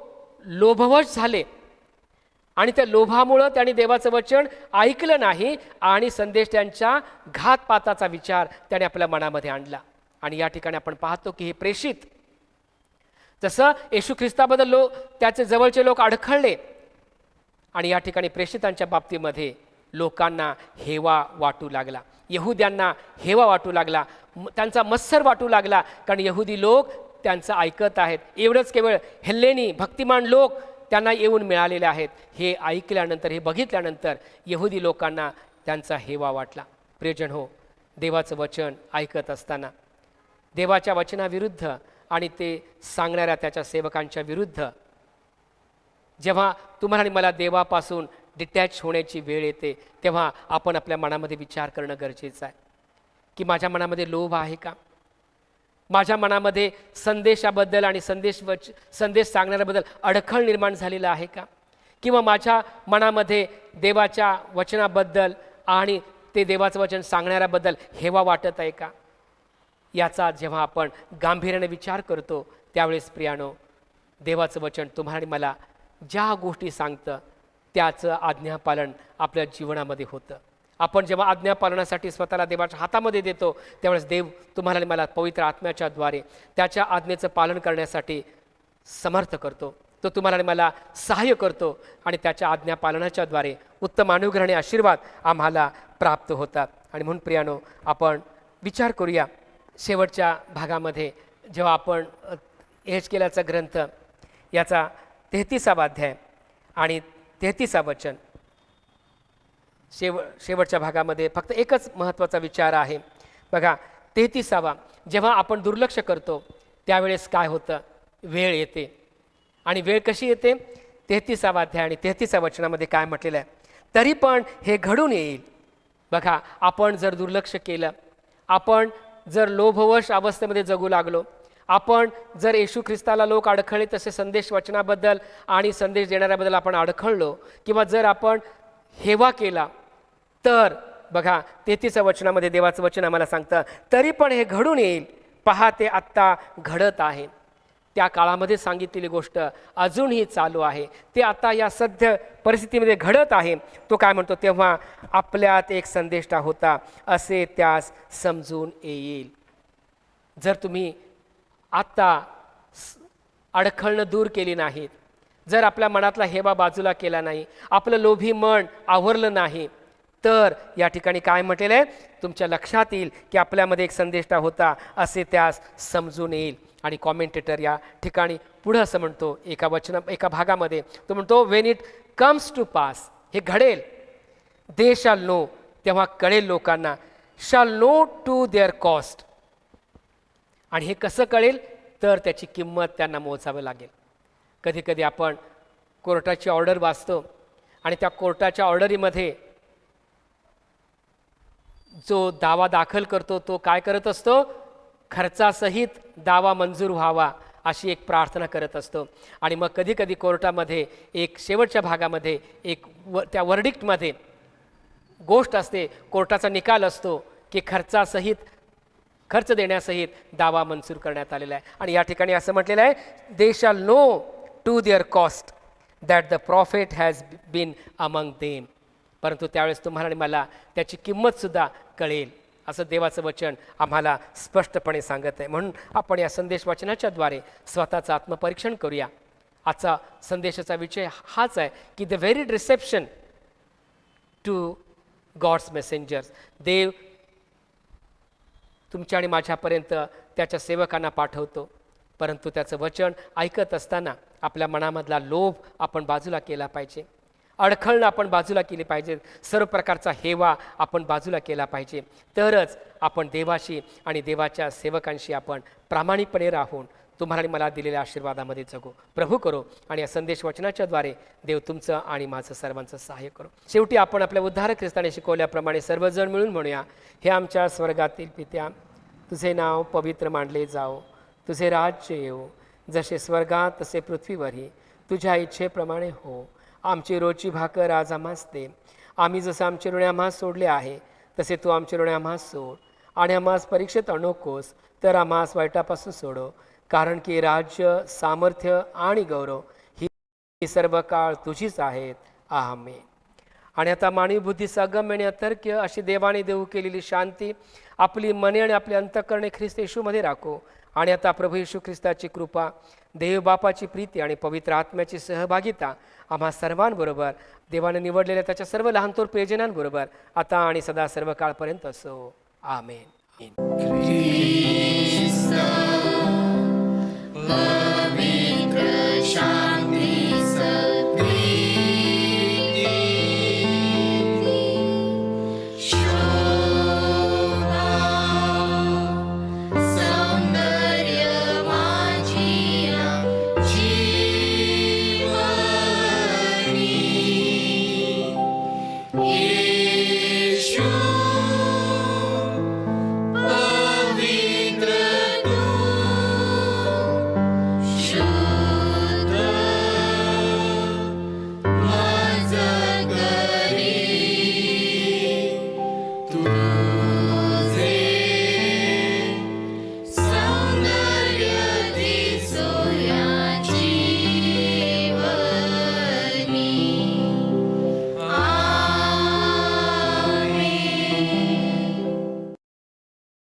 [SPEAKER 1] लोभवश झाले आणि त्या लोभामुळं त्यांनी देवाचं वचन ऐकलं नाही आणि संदेश त्यांच्या घातपाताचा विचार त्याने आपल्या मनामध्ये आणला. आणि या ठिकाणी आपण पाहतो की हे प्रेषित जसं येशू ख्रिस्ताबद्दल त्याचे जवळचे लोक अडखळले आणि या ठिकाणी प्रेषितांच्या बाबतीमध्ये लोकांना हेवा वाटू लागला, यहुद्यांना हेवा वाटू लागला, त्यांचा मत्सर वाटू लागला, कारण यहुदी लोक त्यांचं ऐकत आहेत. एवढंच केवळ हेल्लेनी भक्तिमान लोक त्यांना येऊन मिळालेले आहेत. हे ऐकल्यानंतर, हे बघितल्यानंतर यहुदी लोकांना त्यांचा हेवा वाटला. प्रियजन हो, देवाचं वचन ऐकत असताना देवाच्या वचनाविरुद्ध आणि ते सांगणाऱ्या त्याच्या सेवकांच्या विरुद्ध जेव्हा तुम्हाला आणि मला देवापासून डिटॅच होण्याची वेळ येते, तेव्हा आपण आपल्या मनामध्ये विचार करणं गरजेचं आहे की माझ्या मनामध्ये लोभ आहे का? माझ्या मनामध्ये संदेशाबद्दल आणि संदेश सांगण्याबद्दल अडखळ निर्माण झालेला आहे का? किंवा माझ्या मनामध्ये देवाच्या वचनाबद्दल आणि ते देवाचं वचन सांगणाऱ्याबद्दल हेवा वाटत आहे का? याचा जेव्हा आपण गांभीर्याने विचार करतो त्यावेळेस प्रियानो, देवाचं वचन तुम्हाला आणि मला ज्या गोष्टी सांगतं त्याचं आज्ञापालन आपल्या जीवनामध्ये होतं. आपण जेव्हा आज्ञापालनासाठी स्वतःला देवाच्या हातामध्ये देतो त्यावेळेस देव तुम्हाला आणि मला पवित्र आत्म्याच्या द्वारे त्याच्या आज्ञेचं पालन करण्यासाठी समर्थ करतो. तो तुम्हाला आणि मला सहाय्य करतो आणि त्याच्या आज्ञापालनाच्या द्वारे उत्तम अनुग्रह आणि आशीर्वाद आम्हाला प्राप्त होतात. आणि म्हणून प्रियानो, आपण विचार करूया शेवटच्या भागामध्ये जेव्हा आपण एहेजकेलाचा ग्रंथ याचा 33वा अध्याय आणि 33वा वचन, शेवटच्या भागामध्ये फक्त एकच महत्त्वाचा विचार आहे. बघा, 33वा जेव्हा आपण दुर्लक्ष करतो त्यावेळेस काय होतं? वेळ येते. आणि वेळ कशी येते? 33वा अध्याय आणि 33व्या वचनामध्ये काय म्हटलेलं आहे? तरी पण हे घडून येईल. बघा, आपण जर दुर्लक्ष केलं, आपण जर लोभवश अवस्थेमध्ये जगू लागलो, आपण जर येशू ख्रिस्ताला लोक अडखळले तसे संदेश वचनाबद्दल आणि संदेश देणाऱ्याबद्दल आपण अडखळलो, किंवा जर आपण हेवा केला, तर बघा 33व्या वचनामध्ये देवाचं वचन आम्हाला सांगतं, तरी पण हे घडून येईल, पहा ते आत्ता घडत आहे. त्या काळामध्ये सांगितलेली गोष्ट अजूनही चालू आहे. ते आता या सध्या परिस्थितीमध्ये घडत आहे. तो काय म्हणतो? तेव्हा आपल्यात एक संदेष्टा होता असे त्यास समजून येईल. जर तुम्ही आत्ता अडखळणं दूर केली नाहीत, जर आपल्या मनातला हेवा बाजूला केला नाही, आपलं लोभी मन आवरलं नाही, तर या ठिकाणी काय म्हटलेलं आहे? तुमच्या लक्षात येईल की आपल्यामध्ये एक संदेष्टा होता असे त्यास समजून येईल. आणि कॉमेंटेटर या ठिकाणी पुढं असं म्हणतो, एका भागामध्ये तो म्हणतो, when it comes to pass, हे घडेल, दे शाल नो, तेव्हा कळेल लोकांना, शाल नो टू देअर कॉस्ट. आणि हे कसं कळेल? तर त्याची किंमत त्यांना मोजावं लागेल. कधी कधी आपण कोर्टाची ऑर्डर वाचतो आणि त्या कोर्टाच्या ऑर्डरीमध्ये जो दावा दाखल करतो तो काय करत असतो? खर्चासहित दावा मंजूर व्हावा अशी एक प्रार्थना करत असतो. आणि मग कधी कधी कोर्टामध्ये एक शेवटच्या भागामध्ये त्या वर्डिक्टमध्ये गोष्ट असते, कोर्टाचा निकाल असतो की खर्च देण्यासहित दावा मंजूर करण्यात आलेला आहे. आणि या ठिकाणी असं म्हटलेलं आहे, they shall know to their cost that the prophet has been among them. परंतु त्यावेळेस तुम्हाला आणि मला त्याची किंमतसुद्धा कळेल, असं देवाचं वचन आम्हाला स्पष्टपणे सांगत आहे. म्हणून आपण या संदेश वाचनाच्या द्वारे स्वतःचं आत्मपरीक्षण करूया आजचा संदेशाचा विषय हाच आहे की the very reception to God's messengers. देव तुमच्या आणि माझ्यापर्यंत त्याच्या सेवकांना पाठवतो, परंतु त्याचं वचन ऐकत असताना आपल्या मनामधला लोभ आपण बाजूला केला पाहिजे, अडखळणं आपण बाजूला केली पाहिजे, सर्व प्रकारचा हेवा आपण बाजूला केला पाहिजे. तरच आपण देवाशी आणि देवाच्या सेवकांशी आपण प्रामाणिकपणे राहून तुम्हाला आणि मला दिलेल्या आशीर्वादामध्ये जगू. प्रभू करो आणि या संदेश वचनाच्याद्वारे देव तुमचं आणि माझं सर्वांचं सहाय्य करो. शेवटी आपण आपल्या उद्धारक ख्रिस्ताने शिकवल्याप्रमाणे सर्वजण मिळून म्हणूया, हे आमच्या स्वर्गातील पित्या, तुझे नाव पवित्र मानले जाओ, तुझे राज्य येऊ, जसे स्वर्गात तसे पृथ्वीवरही तुझ्या इच्छेप्रमाणे हो. आमची रोजची भाकर आज आम्हास दे. आम्ही जसं आमचे ऋणी आम्हास सोडले आहे तसे तू आमचे ऋणी आम्हास सोड, आणि आम्हास परीक्षेत आणोकोस तर आम्हास वाईटापासून सोडव, कारण की राज्य, सामर्थ्य आणि गौरव ही सर्व काळ तुझीच आहेत. आमेन. आणि आता मानवी बुद्धीचा अगम्य आणि अतर्क्य अशी देवाने देऊ केलेली शांती आपली मने आणि आपले अंतःकरणे ख्रिस्त येशूमध्ये राखो. आणि आता प्रभू येशू ख्रिस्ताची कृपा, देव बापाची प्रीती आणि पवित्र आत्म्याची सहभागिता आम्हा सर्वांबरोबर, देवाने निवडलेल्या त्याच्या सर्व लहानथोर प्रियजनांबरोबर आता आणि सदा सर्व काळपर्यंत असो. आमेन.